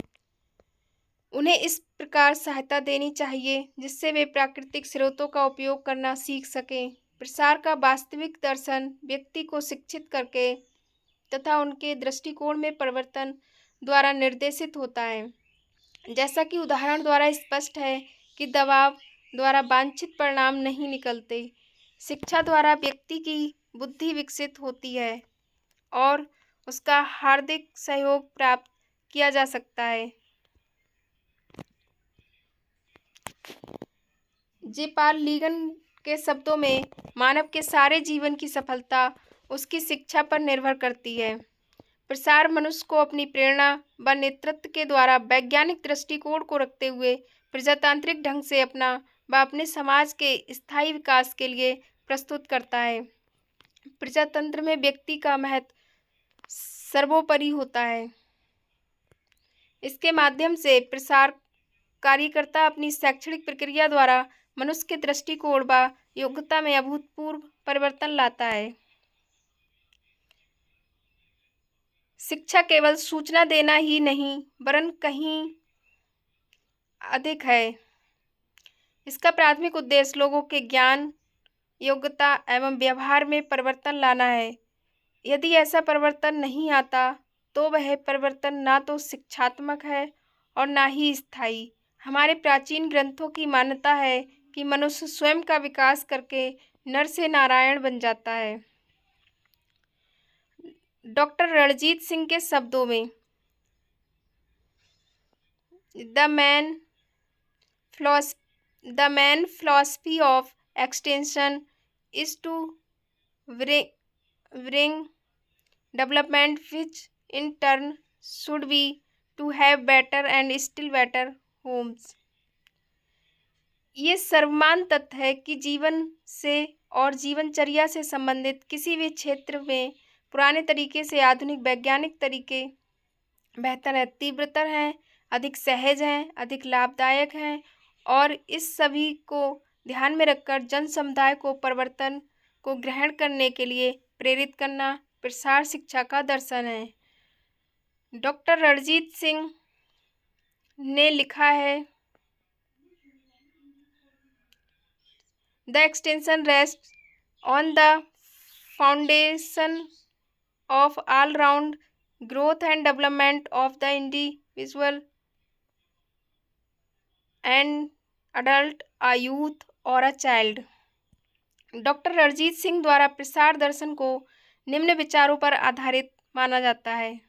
उन्हें इस प्रकार सहायता देनी चाहिए जिससे वे प्राकृतिक स्रोतों का उपयोग करना सीख सकें। प्रसार का वास्तविक दर्शन व्यक्ति को शिक्षित करके तथा उनके दृष्टिकोण में परिवर्तन द्वारा निर्देशित होता है। जैसा कि उदाहरण द्वारा स्पष्ट है कि दबाव द्वारा वांछित परिणाम नहीं निकलते। शिक्षा द्वारा व्यक्ति की बुद्धि विकसित होती है और उसका हार्दिक सहयोग प्राप्त किया जा सकता है। जे.पॉल लीगन के शब्दों में, मानव के सारे जीवन की सफलता उसकी शिक्षा पर निर्भर करती है। प्रसार मनुष्य को अपनी प्रेरणा व नेतृत्व के द्वारा वैज्ञानिक दृष्टिकोण को रखते हुए प्रजातांत्रिक ढंग से अपने समाज के स्थायी विकास के लिए प्रस्तुत करता है। प्रजातंत्र में व्यक्ति का महत्व सर्वोपरि होता है। इसके माध्यम से प्रसार कार्यकर्ता अपनी शैक्षणिक प्रक्रिया द्वारा मनुष्य के दृष्टिकोण व योग्यता में अभूतपूर्व परिवर्तन लाता है। शिक्षा केवल सूचना देना ही नहीं वरन कहीं अधिक है। इसका प्राथमिक उद्देश्य लोगों के ज्ञान, योग्यता एवं व्यवहार में परिवर्तन लाना है। यदि ऐसा परिवर्तन नहीं आता तो वह परिवर्तन ना तो शिक्षात्मक है और ना ही स्थायी। हमारे प्राचीन ग्रंथों की मान्यता है कि मनुष्य स्वयं का विकास करके नर से नारायण बन जाता है। डॉक्टर रणजीत सिंह के शब्दों में, The main philosophy, the main philosophy of extension is to bring development, which in turn should be to have better and still better homes. ये सर्वमान्य तथ्य है कि जीवन से और जीवनचर्या से संबंधित किसी भी क्षेत्र में पुराने तरीके से आधुनिक वैज्ञानिक तरीके बेहतर हैं, तीव्रतर हैं, अधिक सहज हैं, अधिक लाभदायक हैं और इस सभी को ध्यान में रखकर जन समुदाय को परिवर्तन को ग्रहण करने के लिए प्रेरित करना प्रसार शिक्षा का दर्शन है। डॉक्टर रणजीत सिंह ने लिखा है, the extension rest on the foundation of all-round growth and development of the individual and adult, a youth or a child। Doctor Ranjit Singh द्वारा प्रसार दर्शन को निम्न विचारों पर आधारित माना जाता है।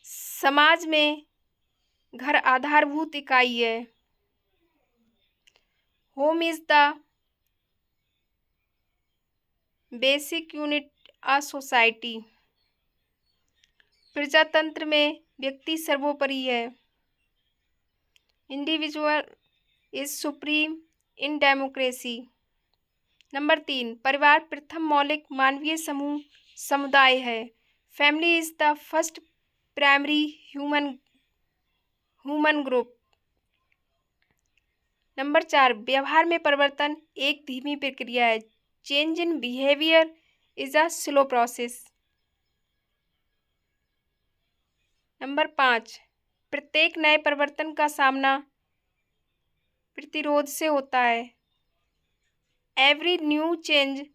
समाज में घर आधारभूत इकाई है। Home is the basic unit of society. प्रजातंत्र में व्यक्ति सर्वोपरि है। Individual is supreme in democracy. Number 3, परिवार प्रथम मौलिक मानवीय समूह समुदाय है। Family is the first primary human group. Number 4, व्यवहार में परिवर्तन एक धीमी प्रक्रिया है। Change in behaviour is a slow process. Number 5, प्रत्येक नए परिवर्तन का सामना प्रतिरोध से होता है। Every new change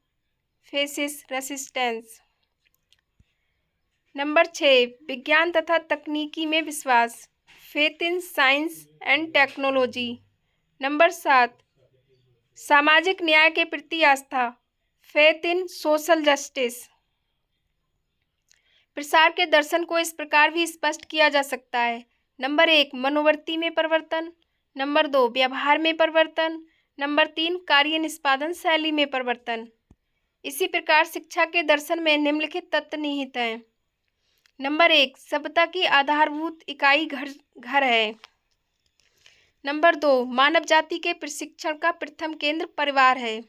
faces resistance. Number 6, विज्ञान तथा तकनीकी में विश्वास। Faith in science and technology. Number 7, सामाजिक न्याय के प्रति आस्था। Faith in social justice. प्रसार के दर्शन को इस प्रकार भी स्पष्ट किया जा सकता है। नंबर 1, मनोवृत्ति में परिवर्तन। नंबर 2, व्यवहार में परिवर्तन। नंबर 3, कार्य निष्पादन शैली में परिवर्तन। इसी प्रकार शिक्षा के दर्शन में निम्नलिखित तत्व निहित हैं। नंबर 1, सभ्यता की आधारभूत इकाई घर है। नंबर 2, मानव जाति के प्रशिक्षण का प्रथम केंद्र परिवार है।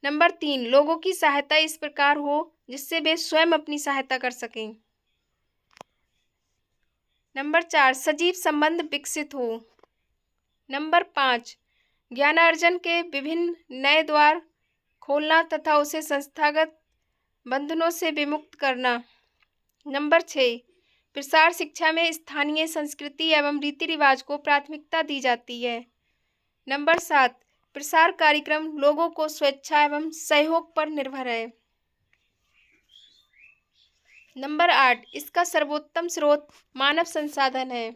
नंबर 3, लोगों की सहायता इस प्रकार हो जिससे वे स्वयं अपनी सहायता कर सकें। नंबर 4, सजीव संबंध विकसित हो। नंबर 5, ज्ञानार्जन के विभिन्न नए द्वार खोलना तथा उसे संस्थागत बंधनों से विमुक्त करना। नंबर 6, प्रसार शिक्षा में स्थानीय संस्कृति एवं रीति रिवाज को प्राथमिकता दी जाती है। नंबर 7, प्रसार कार्यक्रम लोगों को स्वेच्छा एवं सहयोग पर निर्भर है। नंबर 8, इसका सर्वोत्तम स्रोत मानव संसाधन है।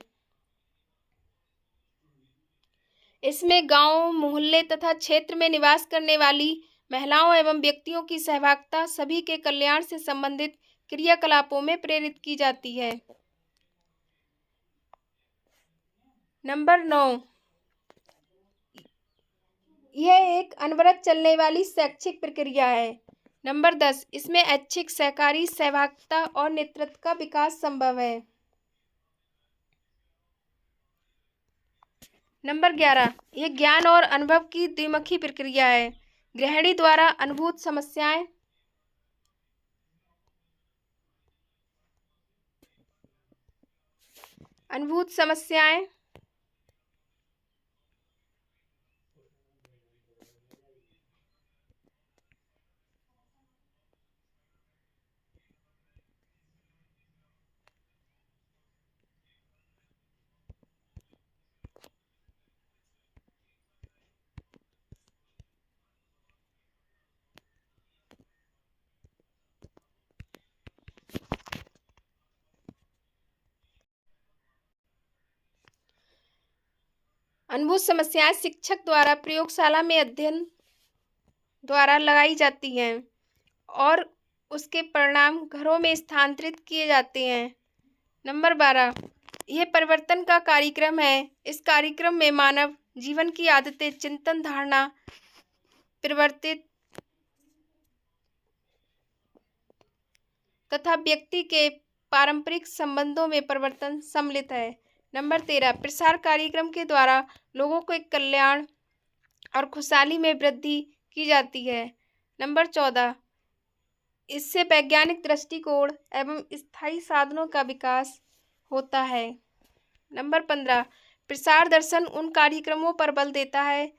इसमें गांव, मोहल्ले तथा क्षेत्र में निवास करने वाली महिलाओं एवं व्यक्तियों की सहभागिता सभी के कल्याण से संबंधित क्रियाकलापों में प्रेरित की जाती है। नंबर 9, यह एक अनवरत चलने वाली शैक्षिक प्रक्रिया है। नंबर 10, इसमें ऐच्छिक, सहकारी, सहभागिता और नेतृत्व का विकास संभव है। नंबर 11, यह ज्ञान और अनुभव की द्विमुखी प्रक्रिया है। गृहिणी द्वारा अनुभूत समस्याएं शिक्षक द्वारा प्रयोगशाला में अध्ययन द्वारा लगाई जाती हैं। और उसके परिणाम घरों में स्थानांतरित किए जाते हैं। नंबर 12, यह परिवर्तन का कार्यक्रम है। इस कार्यक्रम में मानव जीवन की आदतें, चिंतन, धारणा परिवर्तित तथा व्यक्ति के पारंपरिक संबंधों में परिवर्तन सम्मिलित है। नंबर 13, प्रसार कार्यक्रम के द्वारा लोगों के कल्याण और खुशहाली में वृद्धि की जाती है। नंबर 14, इससे वैज्ञानिक दृष्टिकोण एवं स्थायी साधनों का विकास होता है। नंबर 15, प्रसार दर्शन उन कार्यक्रमों पर बल देता है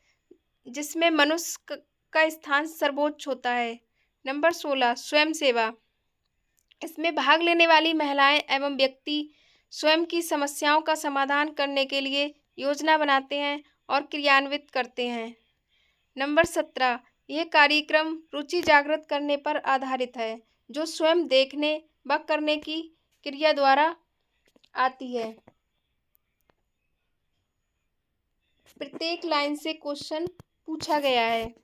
जिसमें मनुष्य का स्थान सर्वोच्च होता है। नंबर 16, स्वयं सेवा। इसमें भाग लेने वाली महिलाएं एवं व्यक्ति स्वयं की समस्याओं का समाधान करने के लिए योजना बनाते हैं और क्रियान्वित करते हैं। नंबर 17, यह कार्यक्रम रुचि जागृत करने पर आधारित है, जो स्वयं देखने व करने की क्रिया द्वारा आती है। प्रत्येक लाइन से क्वेश्चन पूछा गया है।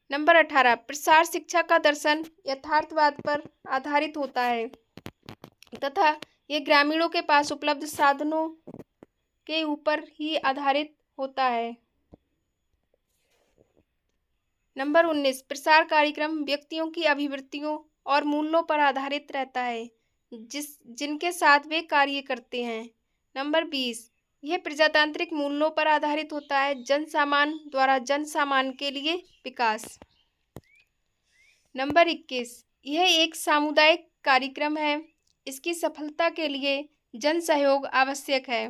नंबर 18, प्रसार शिक्षा का दर्शन यथार्थवाद पर आधारित होता है तथा ये ग्रामीणों के पास उपलब्ध साधनों के ऊपर ही आधारित होता है। नंबर 19, प्रसार कार्यक्रम व्यक्तियों की अभिवृत्तियों और मूल्यों पर आधारित रहता है जिनके साथ वे कार्य करते हैं। नंबर 20, यह प्रजातांत्रिक मूल्यों पर आधारित होता है, जन सामान्य द्वारा जन सामान्य के लिए विकास। नंबर 21, यह एक सामुदायिक कार्यक्रम है, इसकी सफलता के लिए जन सहयोग आवश्यक है।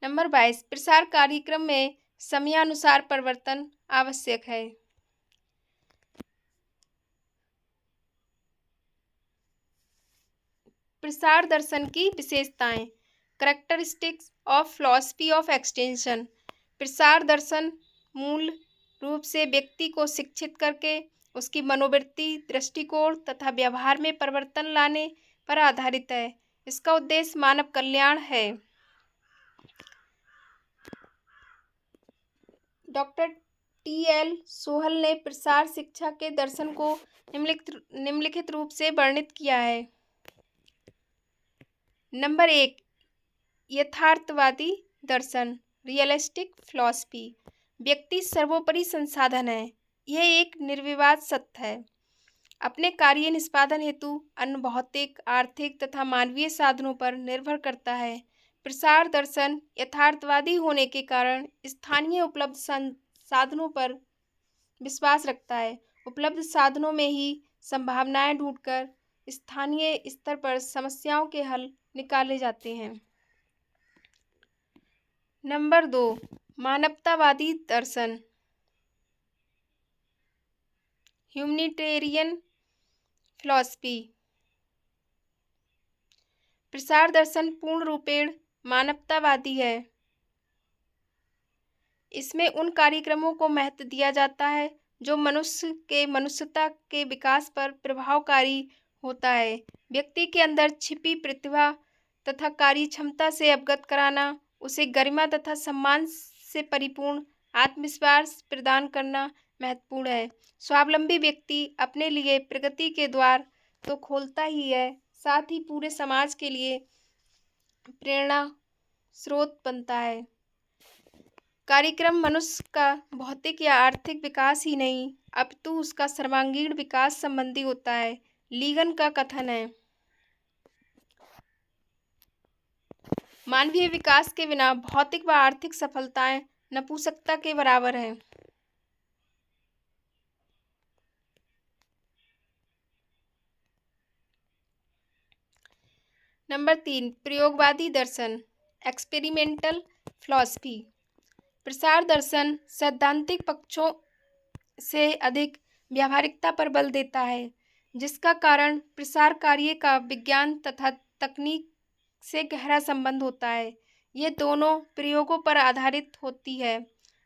नंबर 22, प्रसार कार्यक्रम में समयानुसार परिवर्तन आवश्यक है। प्रसार दर्शन की विशेषताएं। Characteristics of philosophy of extension. प्रसार दर्शन मूल रूप से व्यक्ति को शिक्षित करके उसकी मनोवृत्ति, दृष्टिकोण तथा व्यवहार में परिवर्तन लाने पर आधारित है। इसका उद्देश्य मानव कल्याण है। डॉक्टर टी.एल. सोहल ने प्रसार शिक्षा के दर्शन को निम्नलिखित रूप से वर्णित किया है। नंबर 1, यथार्थवादी दर्शन, रियलिस्टिक फिलॉसफी। व्यक्ति सर्वोपरि संसाधन है, यह एक निर्विवाद सत्य है। अपने कार्य निष्पादन हेतु अन्य भौतिक, आर्थिक तथा मानवीय साधनों पर निर्भर करता है। प्रसार दर्शन यथार्थवादी होने के कारण स्थानीय उपलब्ध साधनों पर विश्वास रखता है। उपलब्ध साधनों में ही संभावनाएं ढूंढकर स्थानीय स्तर पर समस्याओं के हल निकाले जाते हैं। नंबर 2, मानवतावादी दर्शन, ह्यूमनिटेरियन फिलॉसफी। प्रसार दर्शन पूर्ण रूपेण मानवतावादी है। इसमें उन कार्यक्रमों को महत्व दिया जाता है जो मनुष्य के मनुष्यता के विकास पर प्रभावकारी होता है। व्यक्ति के अंदर छिपी प्रतिभा तथा कार्य क्षमता से अवगत कराना, उसे गरिमा तथा सम्मान से परिपूर्ण आत्मविश्वास प्रदान करना महत्वपूर्ण है। स्वावलंबी व्यक्ति अपने लिए प्रगति के द्वार तो खोलता ही है, साथ ही पूरे समाज के लिए प्रेरणा स्रोत बनता है। कार्यक्रम मनुष्य का भौतिक या आर्थिक विकास ही नहीं, अपितु उसका सर्वांगीण विकास संबंधी होता है। लीगन का कथन है, मानवीय विकास के बिना भौतिक व आर्थिक सफलताएं नपुंसकता के बराबर हैं। नंबर 3, प्रयोगवादी दर्शन, एक्सपेरिमेंटल फिलॉसफी। प्रसार दर्शन सैद्धांतिक पक्षों से अधिक व्यावहारिकता पर बल देता है, जिसका कारण प्रसार कार्य का विज्ञान तथा तकनीक से गहरा संबंध होता है। ये दोनों प्रयोगों पर आधारित होती है।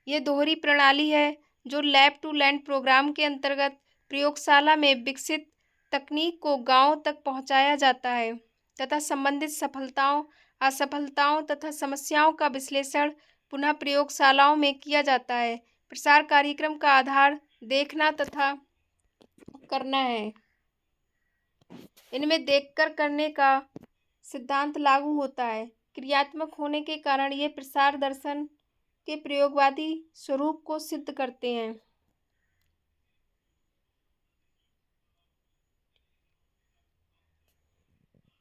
ये दोहरी प्रणाली है जो लैब टू लैंड प्रोग्राम के अंतर्गत प्रयोगशाला में विकसित तकनीक को गांव तक पहुंचाया जाता है तथा संबंधित सफलताओं, असफलताओं तथा समस्याओं का विश्लेषण पुनः प्रयोगशालाओं में किया जाता है। प्रसार कार्यक्रम का आधार देखना तथा करना है। इनमें देखकर करने का सिद्धांत लागू होता है। क्रियात्मक होने के कारण ये प्रसार दर्शन के प्रयोगवादी स्वरूप को सिद्ध करते हैं।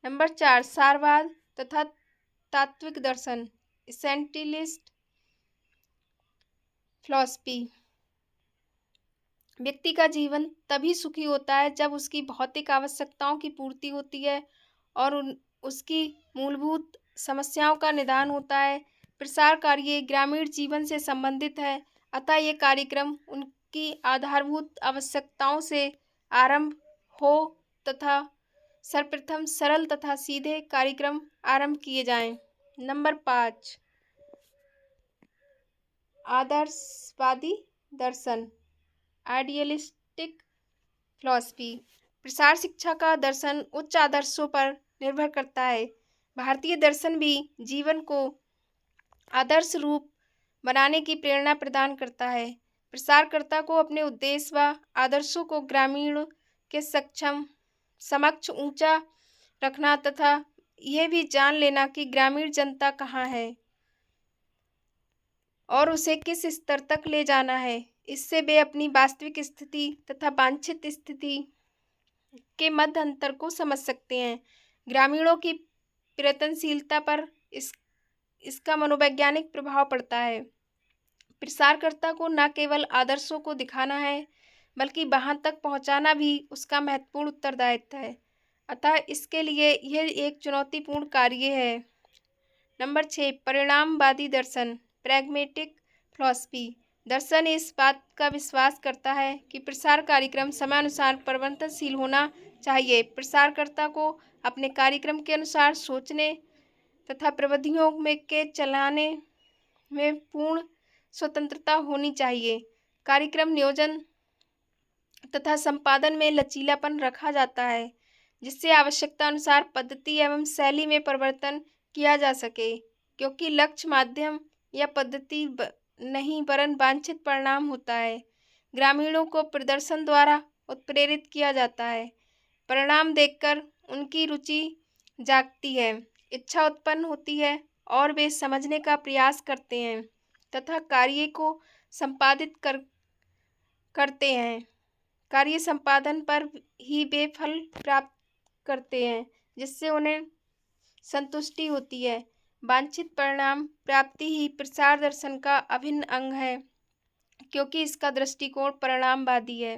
नंबर 4, सारवाद तथा तात्विक दर्शन, एसेंशियलिस्ट फिलॉसफी। व्यक्ति का जीवन तभी सुखी होता है जब उसकी भौतिक आवश्यकताओं की पूर्ति होती है और उसकी मूलभूत समस्याओं का निदान होता है। प्रसार कार्य ग्रामीण जीवन से संबंधित है, अतः ये कार्यक्रम उनकी आधारभूत आवश्यकताओं से आरंभ हो तथा सर्वप्रथम सरल तथा सीधे कार्यक्रम आरंभ किए जाएं। नंबर 5, आदर्शवादी दर्शन, आइडियलिस्टिक फिलॉसफी। प्रसार शिक्षा का दर्शन उच्च आदर्शों पर निर्भर करता है। भारतीय दर्शन भी जीवन को आदर्श रूप बनाने की प्रेरणा प्रदान करता है। प्रसारकर्ता को अपने उद्देश्य व आदर्शों को ग्रामीण के समक्ष ऊंचा रखना तथा यह भी जान लेना कि ग्रामीण जनता कहाँ है और उसे किस स्तर तक ले जाना है। इससे वे अपनी वास्तविक स्थिति तथा वांछित स्थिति के मध्य अंतर को समझ सकते हैं। ग्रामीणों की प्रयत्नशीलता पर इसका मनोवैज्ञानिक प्रभाव पड़ता है। प्रसारकर्ता को न केवल आदर्शों को दिखाना है बल्कि वहाँ तक पहुँचाना भी उसका महत्वपूर्ण उत्तरदायित्व है, अतः इसके लिए यह एक चुनौतीपूर्ण कार्य है। नंबर 6, परिणामवादी दर्शन, प्रैग्मेटिक फिलॉसफी। दर्शन इस बात का विश्वास करता है कि प्रसार कार्यक्रम समयानुसार परिवर्तनशील होना चाहिए। प्रसारकर्ता को अपने कार्यक्रम के अनुसार सोचने तथा प्रविधियों के चलाने में पूर्ण स्वतंत्रता होनी चाहिए। कार्यक्रम नियोजन तथा संपादन में लचीलापन रखा जाता है जिससे आवश्यकता अनुसार पद्धति एवं शैली में परिवर्तन किया जा सके, क्योंकि लक्ष्य माध्यम या पद्धति नहीं वरन वांछित परिणाम होता है। ग्रामीणों को प्रदर्शन द्वारा उत्प्रेरित किया जाता है। परिणाम देखकर उनकी रुचि जागती है, इच्छा उत्पन्न होती है और वे समझने का प्रयास करते हैं तथा कार्य को संपादित करते हैं। कार्य संपादन पर ही वे फल प्राप्त करते हैं जिससे उन्हें संतुष्टि होती है। वांछित परिणाम प्राप्ति ही प्रसार दर्शन का अभिन्न अंग है, क्योंकि इसका दृष्टिकोण परिणामवादी है।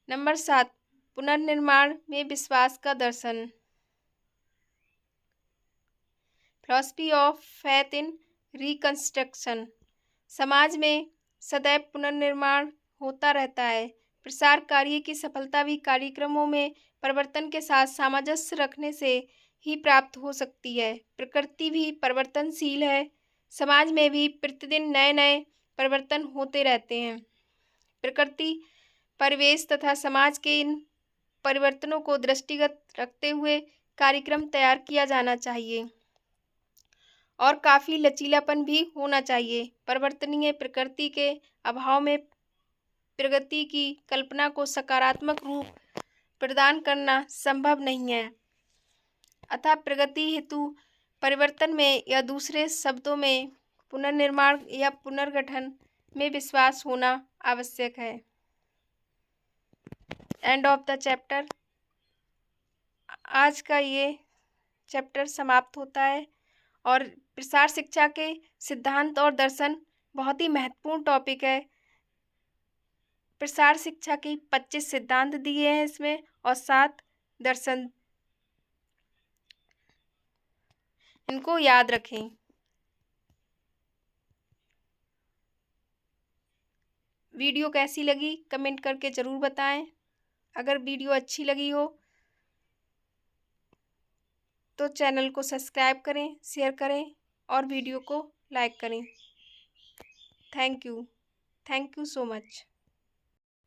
नंबर 7, पुनर्निर्माण में विश्वास का दर्शन, philosophy of faith in reconstruction. समाज में सदैव पुनर्निर्माण होता रहता है। प्रसार कार्य की सफलता भी कार्यक्रमों में परिवर्तन के साथ सामंजस्य रखने से ही प्राप्त हो सकती है। प्रकृति भी परिवर्तनशील है, समाज में भी प्रतिदिन नए नए परिवर्तन होते रहते हैं। प्रकृति, परिवेश तथा समाज के इन परिवर्तनों को दृष्टिगत रखते हुए कार्यक्रम तैयार किया जाना चाहिए और काफ़ी लचीलापन भी होना चाहिए। परिवर्तनीय प्रकृति के अभाव में प्रगति की कल्पना को सकारात्मक रूप प्रदान करना संभव नहीं है, अतः प्रगति हेतु परिवर्तन में या दूसरे शब्दों में पुनर्निर्माण या पुनर्गठन में विश्वास होना आवश्यक है। End of the chapter. आज का ये चैप्टर समाप्त होता है और प्रसार शिक्षा के सिद्धांत और दर्शन बहुत ही महत्वपूर्ण टॉपिक है। प्रसार शिक्षा के 25 सिद्धांत दिए हैं इसमें और 7 दर्शन, इनको याद रखें। वीडियो कैसी लगी कमेंट करके ज़रूर बताएं। अगर वीडियो अच्छी लगी हो तो चैनल को सब्सक्राइब करें, शेयर करें और वीडियो को लाइक करें। Thank you so much.